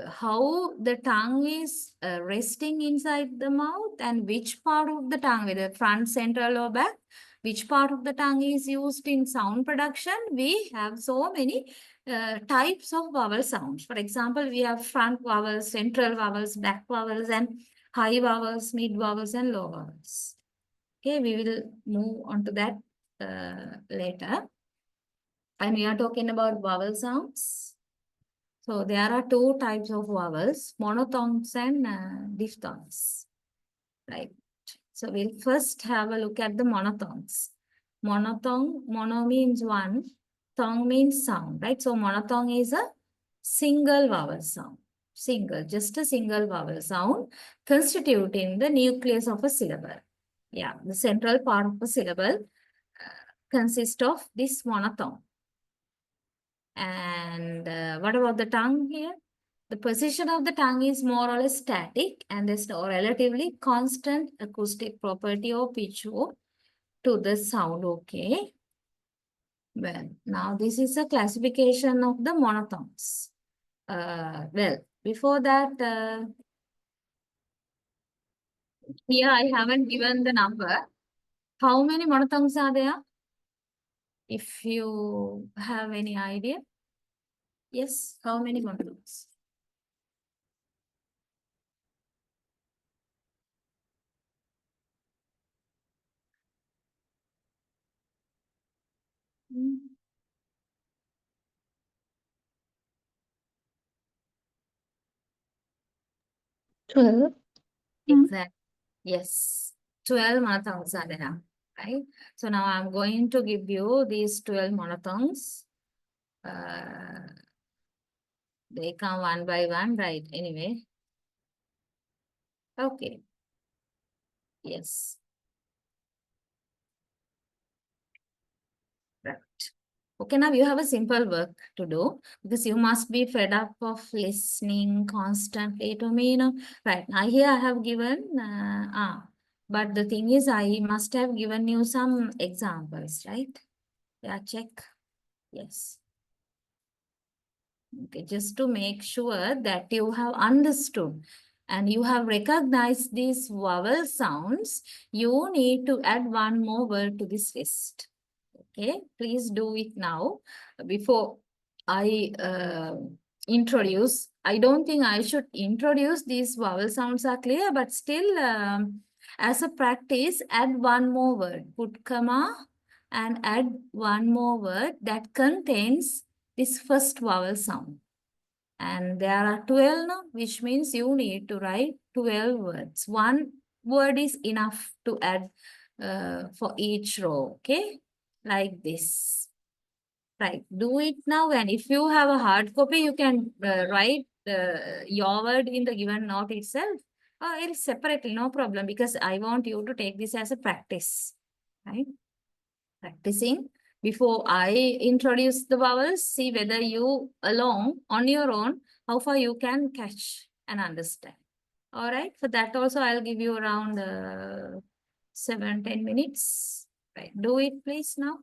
S1: how the tongue is resting inside the mouth and which part of the tongue, whether front, central, or back, which part of the tongue is used in sound production, we have so many types of vowel sounds. For example, we have front vowels, central vowels, back vowels, and high vowels, mid vowels, and low vowels. Okay, we will move on to that later. And we are talking about vowel sounds. So there are two types of vowels, monophthongs and diphthongs, right? So we'll first have a look at the monophthongs. Monophthong, mono means one, thong means sound, right? So monophthong is a single vowel sound, just a single vowel sound constituting the nucleus of a syllable. Yeah, the central part of a syllable consists of this monophthong. And what about the tongue here? The position of the tongue is more or less static, and there's no relatively constant acoustic property or pitch to the sound, okay? Well, now this is a classification of the monophthongs. Well, before that, here I haven't given the number. How many monophthongs are there? If you have any idea. Yes, how many monophthongs? Hmm.
S2: 12.
S1: Exactly. Yes. 12 monophthongs are there, right? So now I'm going to give you these 12 monophthongs. They come one by one, right? Anyway. Okay. Yes. Right. Okay, now you have a simple work to do because you must be fed up of listening constantly to me, Right, now here I have given, but the thing is I must have given you some examples, right? Yeah, check. Yes. Okay, just to make sure that you have understood and you have recognized these vowel sounds, you need to add one more word to this list. Okay, please do it now before I introduce. I don't think I should introduce these vowel sounds are clear, but still as a practice, add one more word, put comma and add one more word that contains this first vowel sound. And there are 12 now, which means you need to write 12 words. One word is enough to add for each row, okay? Like this. Right, do it now. And if you have a hard copy, you can write your word in the given note itself. Else separately, no problem, because I want you to take this as a practice, right? Practicing before I introduce the vowels, see whether you alone on your own, how far you can catch and understand. All right. For that also, I'll give you around 7-10 minutes. Right. Do it, please, now.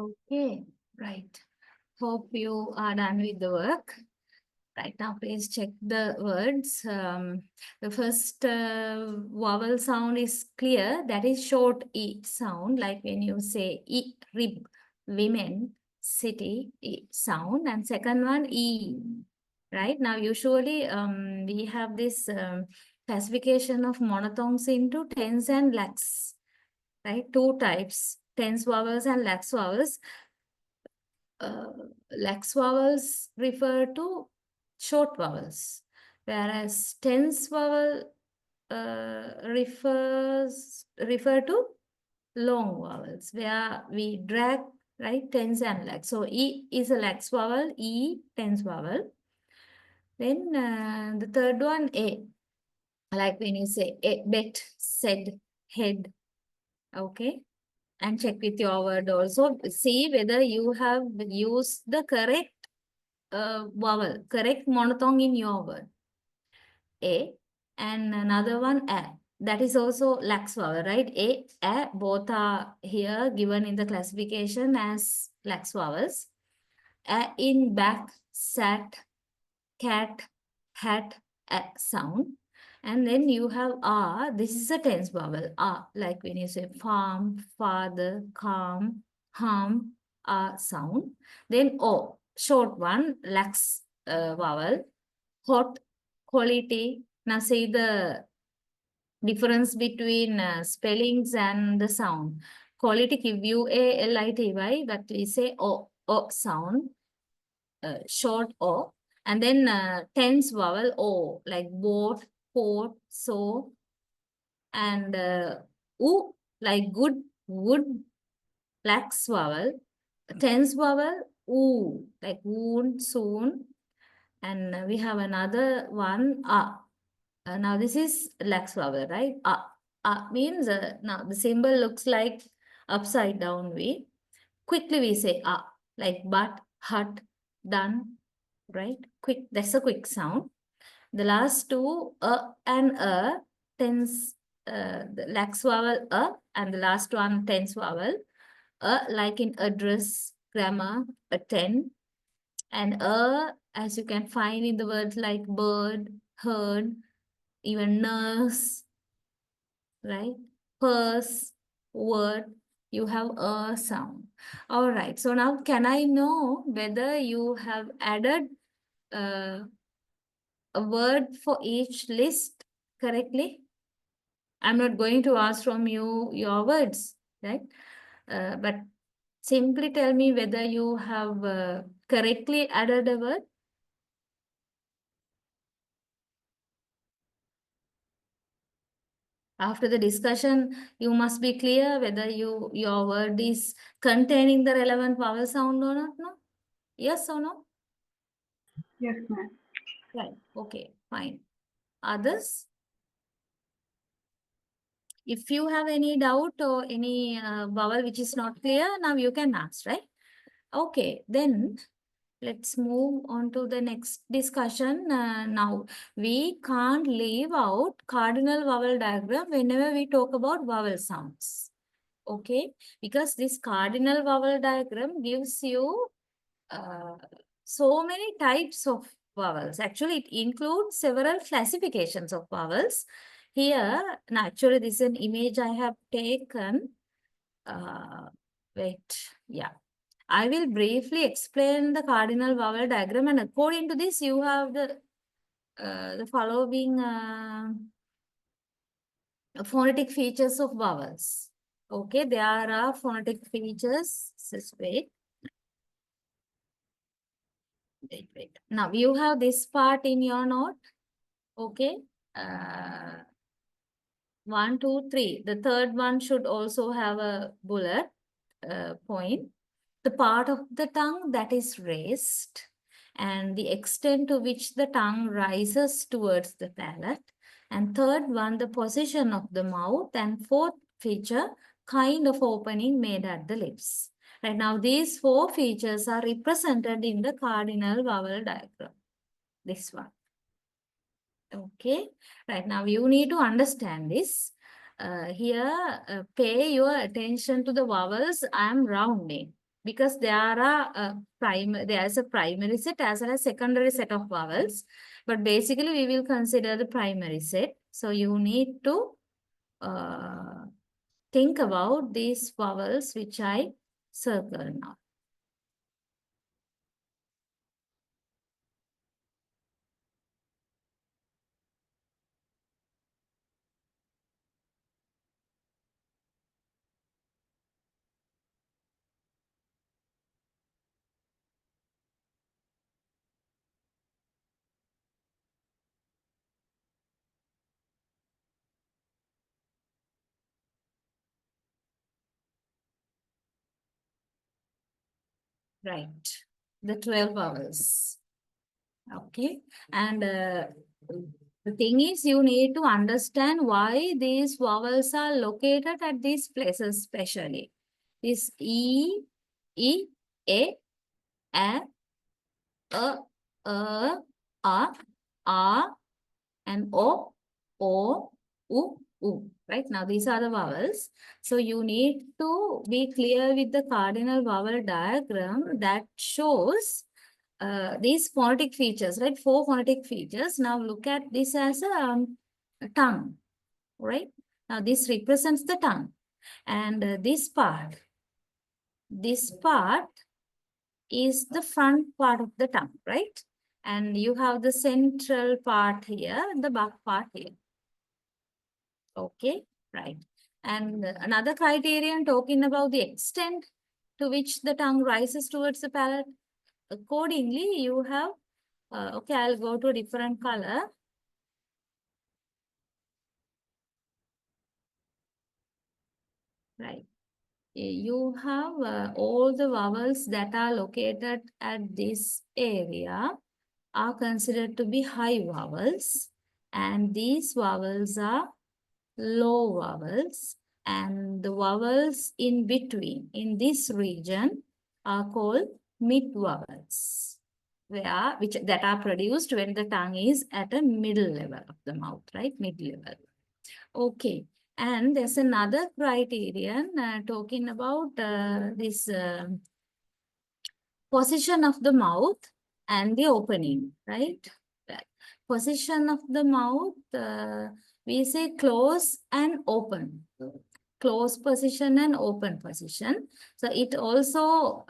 S1: Okay, right. Hope you are done with the work. Right now, please check the words. The first vowel sound is clear. That is short E sound, like when you say E, rib, women, city, E sound. And second one, E. Right now, usually we have this classification of monophthongs into tens and lax. Right, two types, tense vowels and lax vowels. Lax vowels refer to short vowels, whereas tense vowel refer to long vowels, where we drag, right, tense and lax. So E is a lax vowel, E tense vowel. Then the third one, A, like when you say a, bet, said, head, okay? And check with your word also. See whether you have used the correct vowel, correct monophthong in your word. A. And another one, A. That is also lax vowel, right? A, both are here given in the classification as lax vowels. A in back, sat, cat, hat, A sound. And then you have R. This is a tense vowel. R, like when you say farm, father, calm, harm, R sound. Then O, short one, lax vowel. Hot, quality. Now say the difference between spellings and the sound. Quality, Quality, but we say O sound, short O. And then tense vowel O, like boat, port, so. And U, like good, wood, lax vowel. Tense vowel, U, like wound, soon. And we have another one, A. Now this is lax vowel, right? Means now the symbol looks like upside down V. Quickly we say like but, hut, done, right? Quick, that's a quick sound. The last two, and tense, the lax vowel and the last one tense vowel. Like in address, grammar, attend, and as you can find in the words like bird, herd, even nurse, right? Purse, word, you have a sound. All right. So now can I know whether you have added uh, a word for each list correctly? I'm not going to ask from you your words, right? But simply tell me whether you have correctly added a word. After the discussion, you must be clear whether your word is containing the relevant vowel sound or not. No? Yes or no?
S2: Yes, ma'am.
S1: Right. Okay, fine. Others? If you have any doubt or any vowel which is not clear, now you can ask, right? Okay, then let's move on to the next discussion. Now, we can't leave out cardinal vowel diagram whenever we talk about vowel sounds. Okay, because this cardinal vowel diagram gives you so many types of vowels. Actually, it includes several classifications of vowels. Here, naturally, this is an image I have taken. Wait, yeah. I will briefly explain the cardinal vowel diagram, and according to this, you have the following phonetic features of vowels. Okay, there are phonetic features. Just wait. Wait. Now you have this part in your note. Okay. Uh, 1, 2, 3. The third one should also have a bullet point. The part of the tongue that is raised and the extent to which the tongue rises towards the palate. And third one, the position of the mouth. And fourth feature, kind of opening made at the lips. Right now, these four features are represented in the cardinal vowel diagram. This one. Okay. Right now, you need to understand this. Here, pay your attention to the vowels I am rounding. because there are there is a primary set as well as secondary set of vowels. But basically, we will consider the primary set. So you need to think about these vowels which I circle now. Right. The 12 vowels. Okay. And the thing is, you need to understand why these vowels are located at these places, especially. This E, E, A, A, A, and O, U. Right? Now, these are the vowels. So, you need to be clear with the cardinal vowel diagram that shows these phonetic features, right? 4 phonetic features. Now, look at this as a tongue, right? Now, this represents the tongue. And this part is the front part of the tongue, right? And you have the central part here, the back part here. Okay, right. And another criterion talking about the extent to which the tongue rises towards the palate. Accordingly, you have, okay, I'll go to a different color. Right. You have all the vowels that are located at this area are considered to be high vowels, and these vowels are low vowels, and the vowels in between in this region are called mid vowels, that are produced when the tongue is at a middle level of the mouth, right? Mid level. Okay. And there's another criterion talking about this position of the mouth and the opening, right? Position of the mouth, we say close and open. Close position and open position. So it also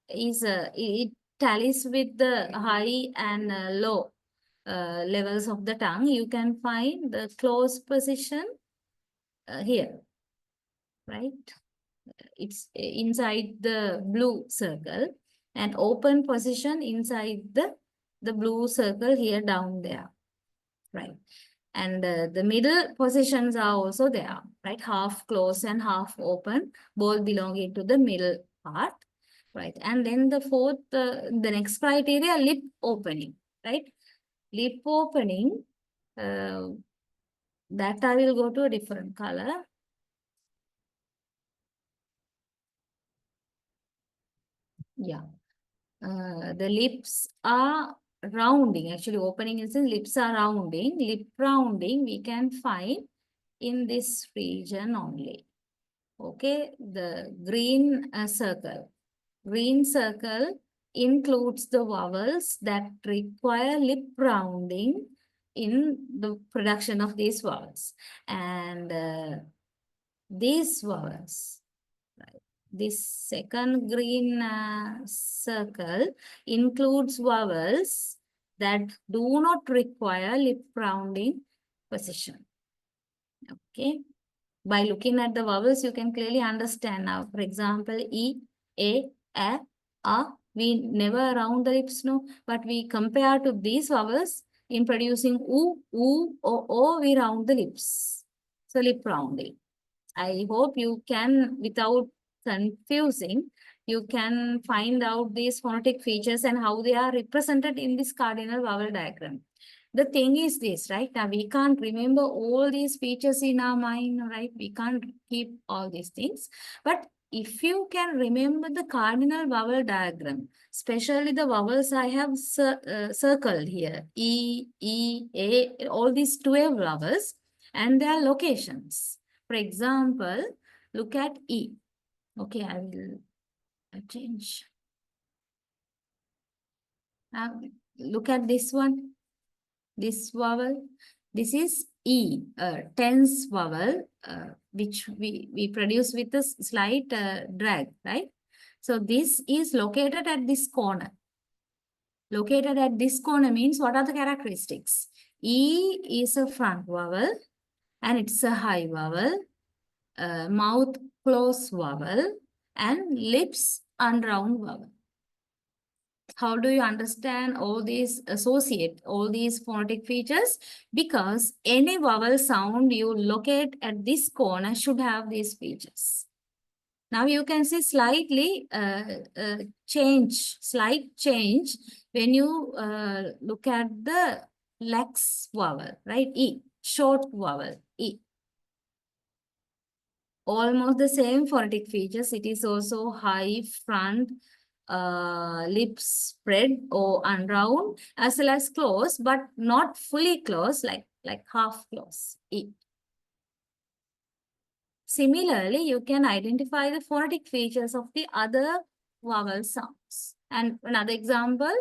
S1: it tallies with the high and low levels of the tongue. You can find the close position here, right? It's inside the blue circle, and open position inside the blue circle here down there, right? And the middle positions are also there, right? Half closed and half open, both belonging to the middle part, right? And then the next criteria, lip opening, right? Lip opening, that I will go to a different color. Yeah. The lips are rounding. Actually, opening is in lips are rounding. Lip rounding we can find in this region only. Okay, the green circle. Green circle includes the vowels that require lip rounding in the production of these vowels. And these vowels, this second green circle includes vowels that do not require lip rounding position. Okay. By looking at the vowels, you can clearly understand now. For example, E, A, we never round the lips, no. But we compare to these vowels in producing O, we round the lips. So lip rounding. I hope you can, without confusing, you can find out these phonetic features and how they are represented in this cardinal vowel diagram. The thing is this, right? Now we can't remember all these features in our mind, right? We can't keep all these things. But if you can remember the cardinal vowel diagram, especially the vowels I have circled here, E, A, all these 12 vowels and their locations. For example, look at E. Okay, I will change. Now look at this one. This vowel. This is E, tense vowel, which we produce with a slight drag, right? So this is located at this corner. Located at this corner means what are the characteristics? E is a front vowel and it's a high vowel, mouth close vowel, and lips unround vowel. How do you understand all these, associate all these phonetic features? Because any vowel sound you locate at this corner should have these features. Now you can see slightly slight change when you look at the lax vowel, right? E, short vowel, E. Almost the same phonetic features. It is also high front, lips spread or unround, as well as close, but not fully close, like half close. E. Similarly, you can identify the phonetic features of the other vowel sounds. And another example,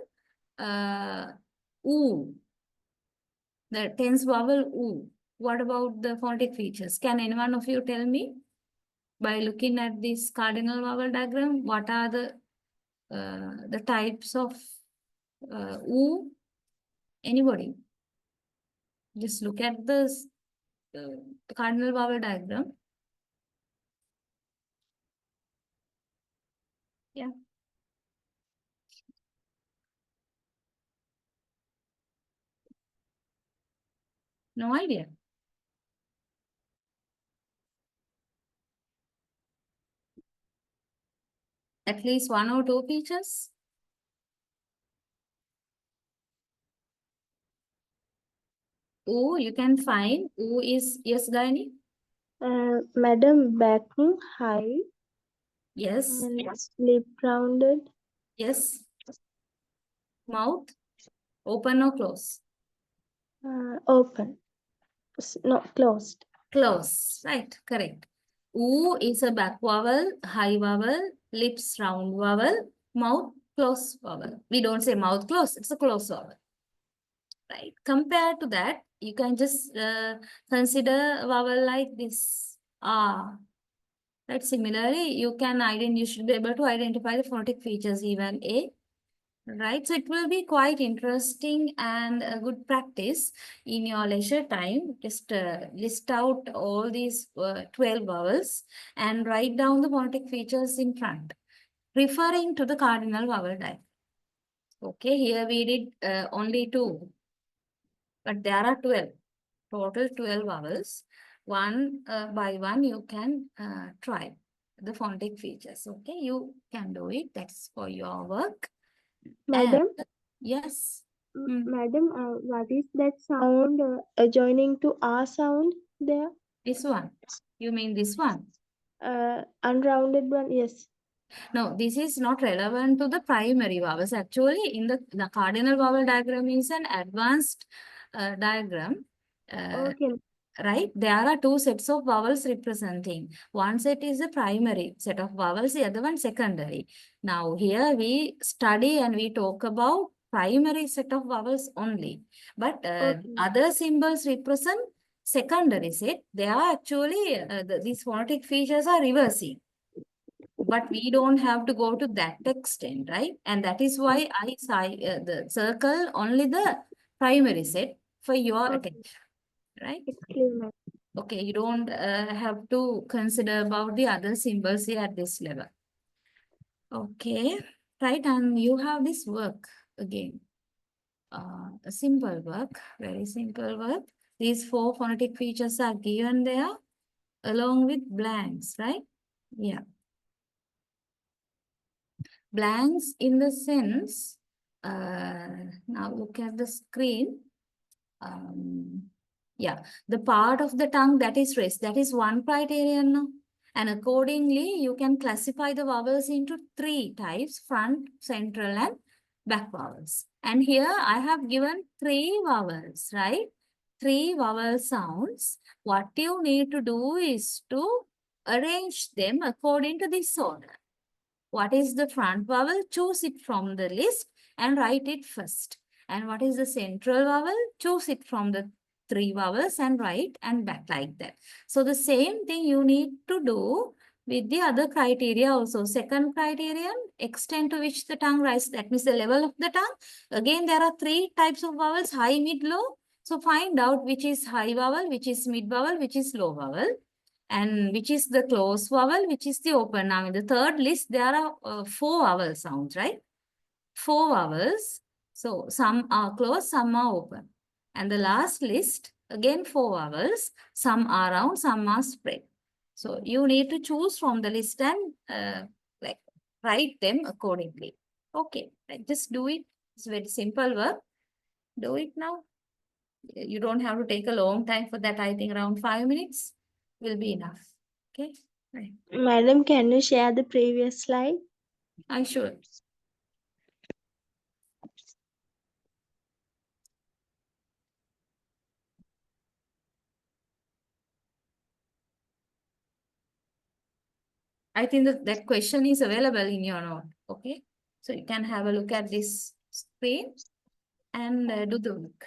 S1: oo, the tense vowel oo. What about the phonetic features? Can any one of you tell me? By looking at this cardinal vowel diagram, what are the types of oo? Anybody? Just look at this cardinal vowel diagram. Yeah. No idea. At least one or two features. Oo, you can find. Oo is, yes, Gaini?
S2: Madam, back high
S1: Yes.
S2: and lip rounded.
S1: Yes. Mouth, open or close?
S2: Open. Not closed.
S1: Close, right, correct. Oo is a back vowel, high vowel, lips round vowel, mouth close vowel. We don't say mouth close, it's a close vowel. Right. Compared to that, you can just consider a vowel like this. Ah. Right. Similarly, you should be able to identify the phonetic features, even A. Right. So it will be quite interesting and a good practice in your leisure time. Just list out all these 12 vowels and write down the phonetic features in front, referring to the cardinal vowel diagram. Okay, here we did only 2. But there are 12, total 12 vowels. One by one, you can try the phonetic features. Okay, you can do it. That's for your work.
S2: Madam,
S1: And yes. Hmm.
S2: Madam, what is that sound adjoining to R sound there?
S1: This one. You mean this one?
S2: Unrounded one, yes.
S1: No, this is not relevant to the primary vowels. Actually, in the cardinal vowel diagram is an advanced diagram.
S2: Okay.
S1: Right? There are 2 sets of vowels representing. One set is the primary set of vowels, the other one secondary. Now here we study and we talk about primary set of vowels only. But
S2: Okay.
S1: other symbols represent secondary set. They are actually, these phonetic features are reversing. But we don't have to go to that extent, right? And that is why I circle only the primary set for your attention, right?
S2: It's clear, madam.
S1: Okay, you don't have to consider about the other symbols here at this level. Okay, right, and you have this work again. A simple work, very simple work. These 4 phonetic features are given there along with blanks, right? Yeah. Blanks in the sense, now look at the screen. Yeah, the part of the tongue that is raised, that is one criterion now. And accordingly, you can classify the vowels into 3 types, front, central, and back vowels. And here I have given 3 vowels, right? 3 vowel sounds. What you need to do is to arrange them according to this order. What is the front vowel? Choose it from the list and write it first. And what is the central vowel? Choose it from the three vowels and write and back like that. So the same thing you need to do with the other criteria also. Second criterion, extent to which the tongue rises, that means the level of the tongue. Again, there are three types of vowels, high, mid, low. So find out which is high vowel, which is mid vowel, which is low vowel, and which is the closed vowel, which is the open. Now in the third list, there are four vowel sounds, right? Four vowels. So some are closed, some are open. And the last list, again four vowels, some are round, some are spread. So you need to choose from the list and like write them accordingly. Okay, just do it. It's very simple work. Do it now. You don't have to take a long time for that. I think around 5 minutes will be enough. Okay, right.
S2: Madam, can you share the previous slide?
S1: I should. I think that question is available in your note. Okay, so you can have a look at this screen and do the work.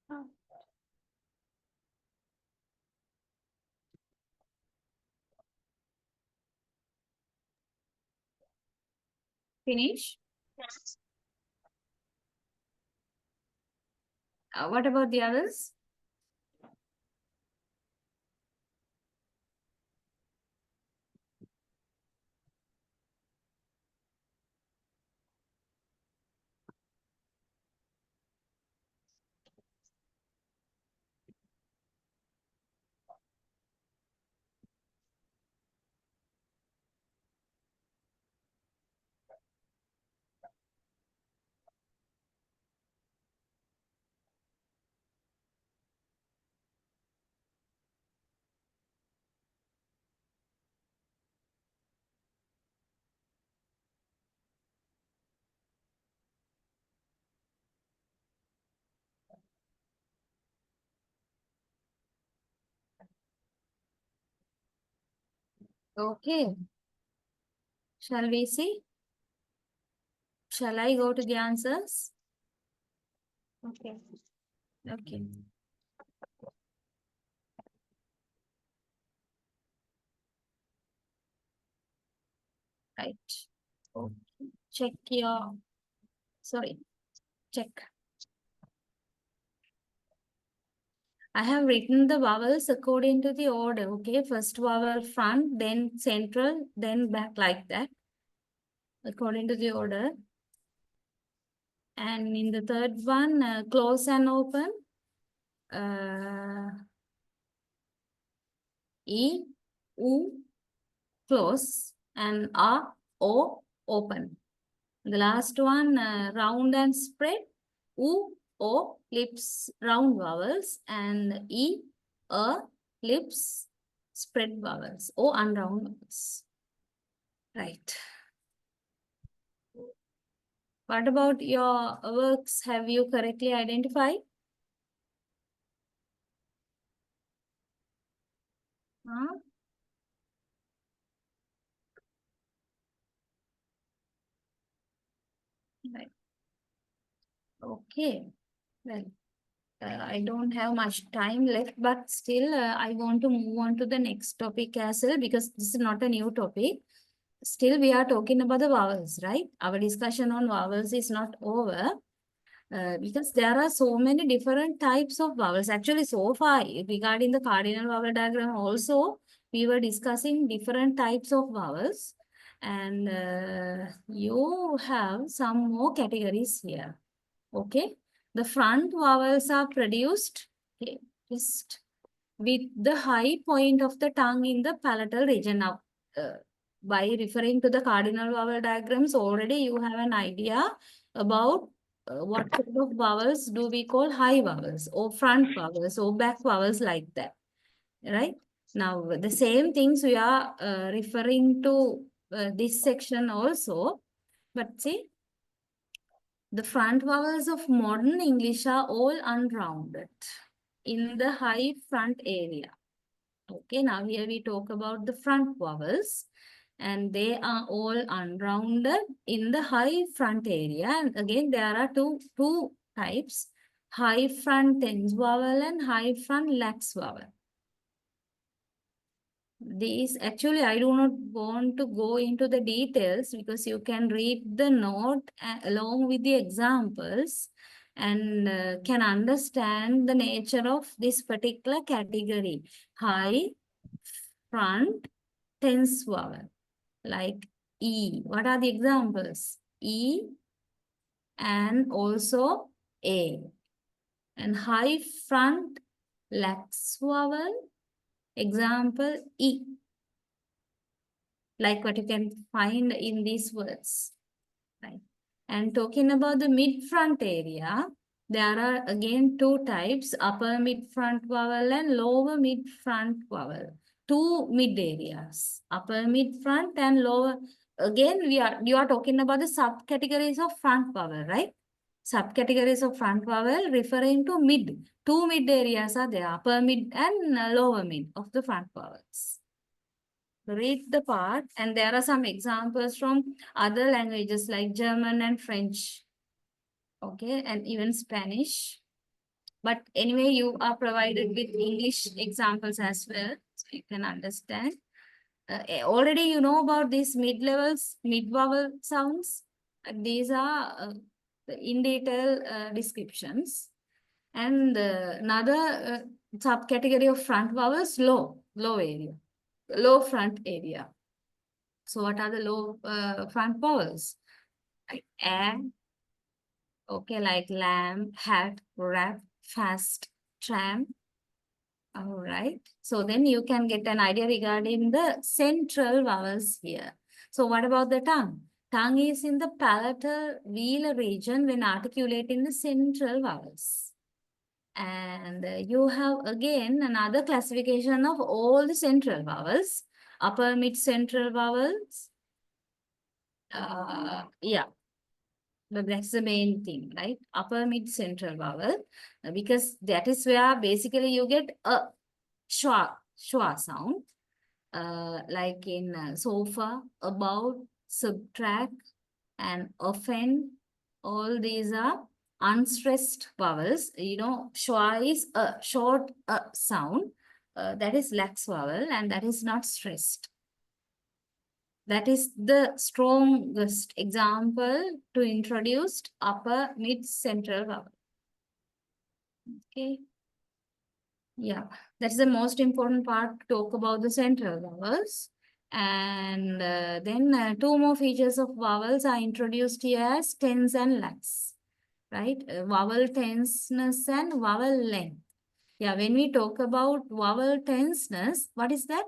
S2: Hmm.
S1: Finish. What about the others? Okay. Shall we see? Shall I go to the answers?
S2: Okay.
S1: Okay. Right. Okay. Check your, sorry, check. I have written the vowels according to the order, okay? First vowel front, then central, then back like that, according to the order. And in the third one, close and open. E, U, close, and A, O, open. The last one, round and spread. U, O, lips, round vowels, and E, A, lips, spread vowels, O, unround vowels. Right. What about your works? Have you correctly identified? Huh? Right. Okay. Well, I don't have much time left, but still, I want to move on to the next topic as well because this is not a new topic. Still, we are talking about the vowels, right? Our discussion on vowels is not over because there are so many different types of vowels. Actually, so far, regarding the cardinal vowel diagram also, we were discussing different types of vowels. And you have some more categories here. Okay. The front vowels are produced, okay, just with the high point of the tongue in the palatal region. Now, by referring to the cardinal vowel diagrams, already you have an idea about what kind of vowels do we call high vowels or front vowels or back vowels like that, right? Now, the same things we are referring to this section also, but see, the front vowels of modern English are all unrounded in the high front area. Okay, now here we talk about the front vowels and they are all unrounded in the high front area. And again, there are two types, high front tense vowel and high front lax vowel. These actually, I do not want to go into the details because you can read the note along with the examples and can understand the nature of this particular category. High, front, tense vowel like E. What are the examples? E and also A. And high front lax vowel, example E. Like what you can find in these words, right? And talking about the mid-front area, there are again two types, upper mid-front vowel and lower mid-front vowel. Two mid areas, upper mid-front and lower. Again, you are talking about the subcategories of front vowel, right? Subcategories of front vowel referring to mid. Two mid areas are there, upper mid and lower mid of the front vowels. Read the part, and there are some examples from other languages like German and French, okay, and even Spanish. But anyway, you are provided with English examples as well, so you can understand. Already you know about these mid-levels, mid-vowel sounds. These are in detail descriptions. And another subcategory of front vowels, low area, low front area. So what are the low front vowels? Like a, okay, like lamb, hat, rat, fast, tram. All right. So then you can get an idea regarding the central vowels here. So what about the tongue? Tongue is in the palatal velar region when articulating the central vowels. And you have again another classification of all the central vowels. Upper mid central vowels. Yeah, but that's the main thing, right? Upper mid central vowel, because that is where basically you get a schwa sound, like in sofa, about, subtract, and offend. All these are unstressed vowels. You know, schwa is a short sound, that is lax vowel, and that is not stressed. That is the strongest example to introduce upper mid central vowel. Okay. Yeah, that's the most important part to talk about the central vowels. And then two more features of vowels are introduced here as tense and lax, right? Vowel tenseness and vowel length. Yeah, when we talk about vowel tenseness, what is that?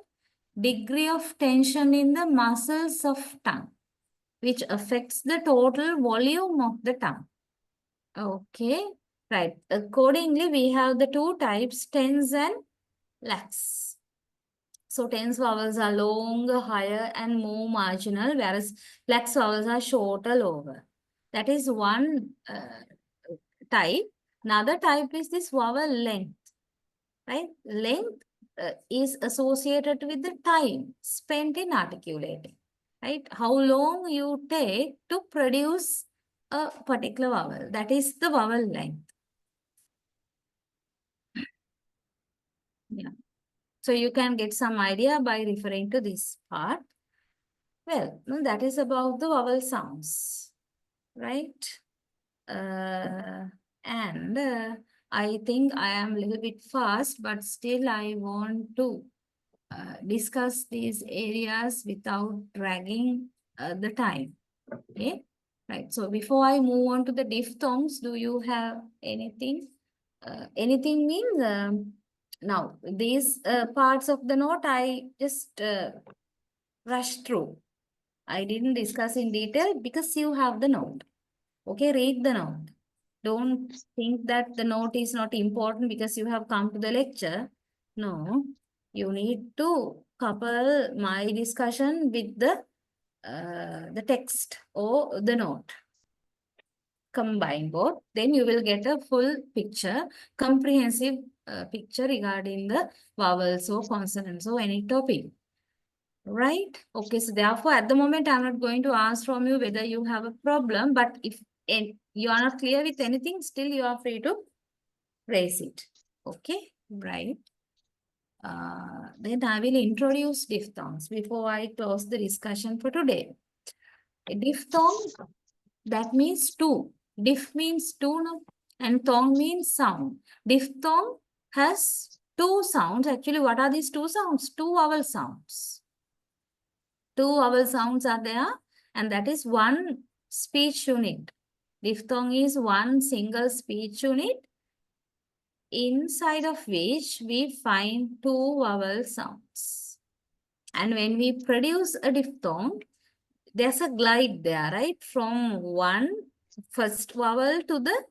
S1: Degree of tension in the muscles of tongue, which affects the total volume of the tongue. Okay, right. Accordingly, we have the two types, tense and lax. So tense vowels are longer, higher, and more marginal, whereas lax vowels are shorter, lower. That is one type. Another type is this vowel length, right? Length is associated with the time spent in articulating, right? How long you take to produce a particular vowel. That is the vowel length. Yeah. So you can get some idea by referring to this part. Well, that is about the vowel sounds, right? And I think I am a little bit fast, but still I want to discuss these areas without dragging the time. Okay, right. So before I move on to the diphthongs, do you have anything? Anything means now these parts of the note I just rush through. I didn't discuss in detail because you have the note. Okay, read the note. Don't think that the note is not important because you have come to the lecture. No, you need to couple my discussion with the text or the note. Combine both, then you will get a full picture, comprehensive picture regarding the vowels or consonants or any topic. Right? Okay, so therefore, at the moment, I'm not going to ask from you whether you have a problem, but if you are not clear with anything, still you are free to raise it. Okay, right. Then I will introduce diphthongs before I close the discussion for today. A diphthong, that means two. Diph means two, no? And thong means sound. Diphthong has two sounds. Actually, what are these two sounds? Two vowel sounds. Two vowel sounds are there, and that is one speech unit. Diphthong is one single speech unit inside of which we find two vowel sounds. And when we produce a diphthong, there's a glide there, right? From one first vowel to the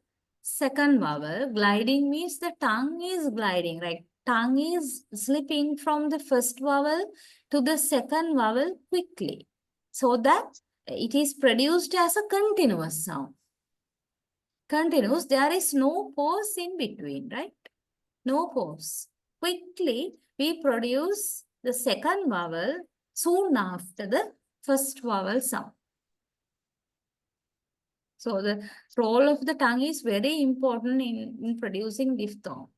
S1: second vowel. Gliding means the tongue is gliding, right? Tongue is slipping from the first vowel to the second vowel quickly, so that it is produced as a continuous sound. Continuous, there is no pause in between, right? No pause. Quickly, we produce the second vowel soon after the first vowel sound. So the role of the tongue is very important in producing diphthong,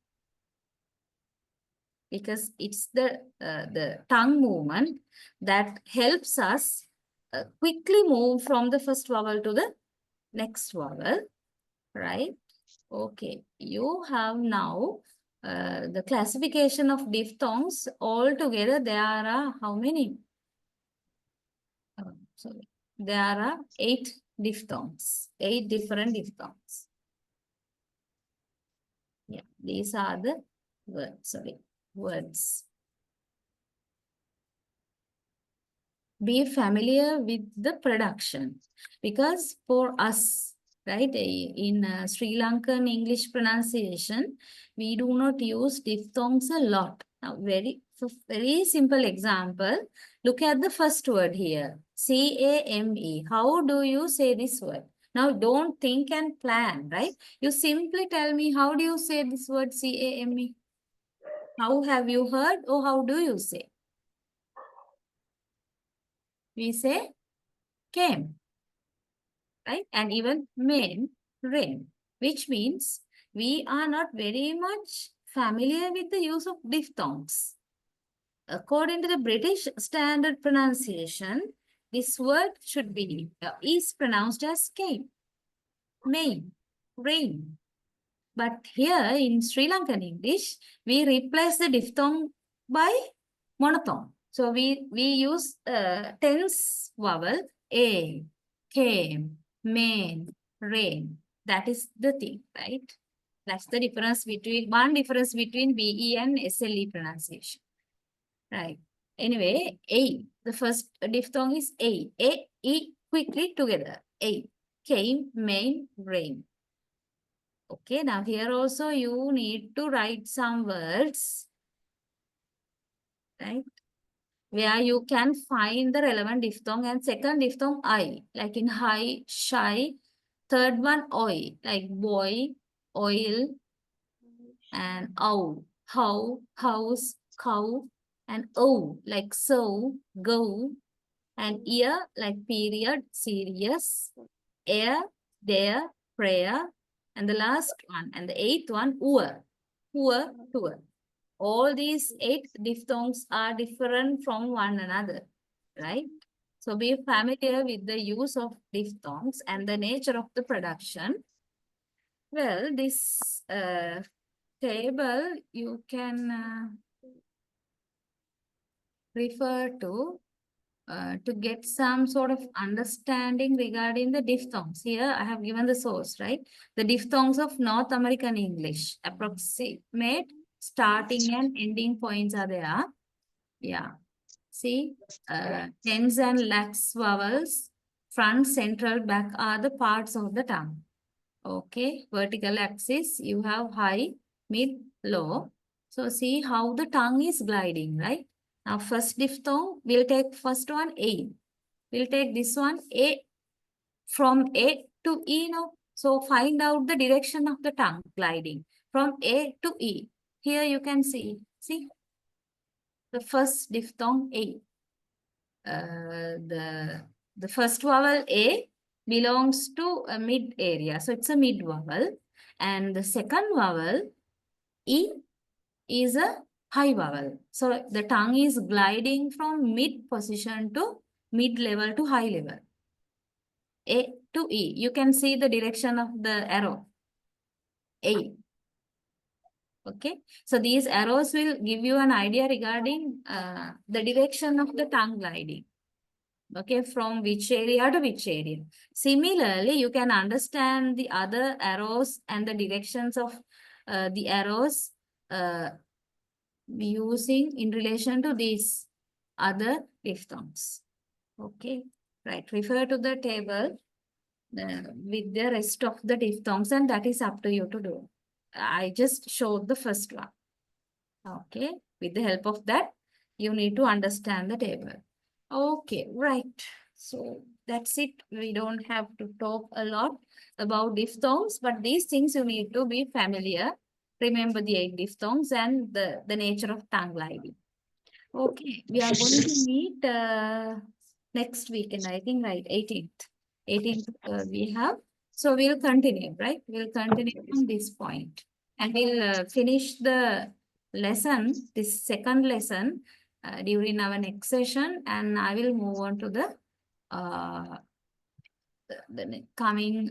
S1: because it's the tongue movement that helps us quickly move from the first vowel to the next vowel, right? Okay, you have now the classification of diphthongs. Altogether, there are how many? Sorry, there are 8 diphthongs, 8 different diphthongs. Yeah, these are the words. Be familiar with the production, because for us, right, in Sri Lankan English pronunciation, we do not use diphthongs a lot. Now, very simple example, look at the first word here, C-A-M-E. How do you say this word? Now, don't think and plan, right? You simply tell me, how do you say this word C-A-M-E? How have you heard, or how do you say? We say came, right? And even men, rain, which means we are not very much familiar with the use of diphthongs. According to the British standard pronunciation, this word should be is pronounced as came, main, rain. But here in Sri Lankan English, we replace the diphthong by monophthong. So we use tense vowel a, came, main, rain. That is the thing, right? That's the difference between BE and SLE pronunciation, right? Anyway, a, the first diphthong is a, e quickly together, a, came, main, rain. Okay, now here also you need to write some words, right? Where you can find the relevant diphthong, and second diphthong I, like in high, shy. Third one oi, like boy, oil, and ow, how, house, cow, and o, like so, go, and ear, like period, serious, air, there, prayer, and the last one, and the eighth one, poor, poor. All these 8 diphthongs are different from one another, right? So be familiar with the use of diphthongs and the nature of the production. Well, this table you can refer to get some sort of understanding regarding the diphthongs. Here I have given the source, right? The diphthongs of North American English, approximate starting and ending points are there. Yeah. See, tense and lax vowels, front, central, back are the parts of the tongue. Okay, vertical axis, you have high, mid, low. So see how the tongue is gliding, right? Now first diphthong, we'll take first one, A. We'll take this one, A, from A to E now. So find out the direction of the tongue gliding from A to E. Here you can see the first diphthong A. The first vowel A belongs to a mid area. So it's a mid vowel. And the second vowel E is a high vowel. So the tongue is gliding from mid position to mid level to high level. A to E. You can see the direction of the arrow. A. Okay. So these arrows will give you an idea regarding the direction of the tongue gliding. Okay, from which area to which area. Similarly, you can understand the other arrows and the directions of the arrows using in relation to these other diphthongs. Okay, right. Refer to the table with the rest of the diphthongs, and that is up to you to do. I just showed the first one. Okay, with the help of that, you need to understand the table. Okay, right. So that's it. We don't have to talk a lot about diphthongs, but these things you need to be familiar. Remember the 8 diphthongs and the nature of tongue gliding. Okay, we are going to meet next weekend, I think, right? 18th. 18th we have. So we'll continue, right? We'll continue from this point. And we'll finish the lesson, this second lesson, during our next session. And I will move on to the coming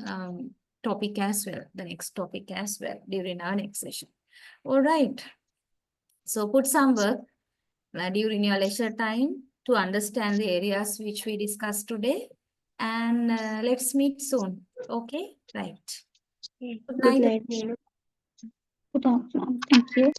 S1: topic as well, the next topic as well during our next session. All right. So put some work during your leisure time to understand the areas which we discussed today. And let's meet soon. Okay, right. Good
S2: Good
S1: night.
S2: night.
S3: Good afternoon. Thank you.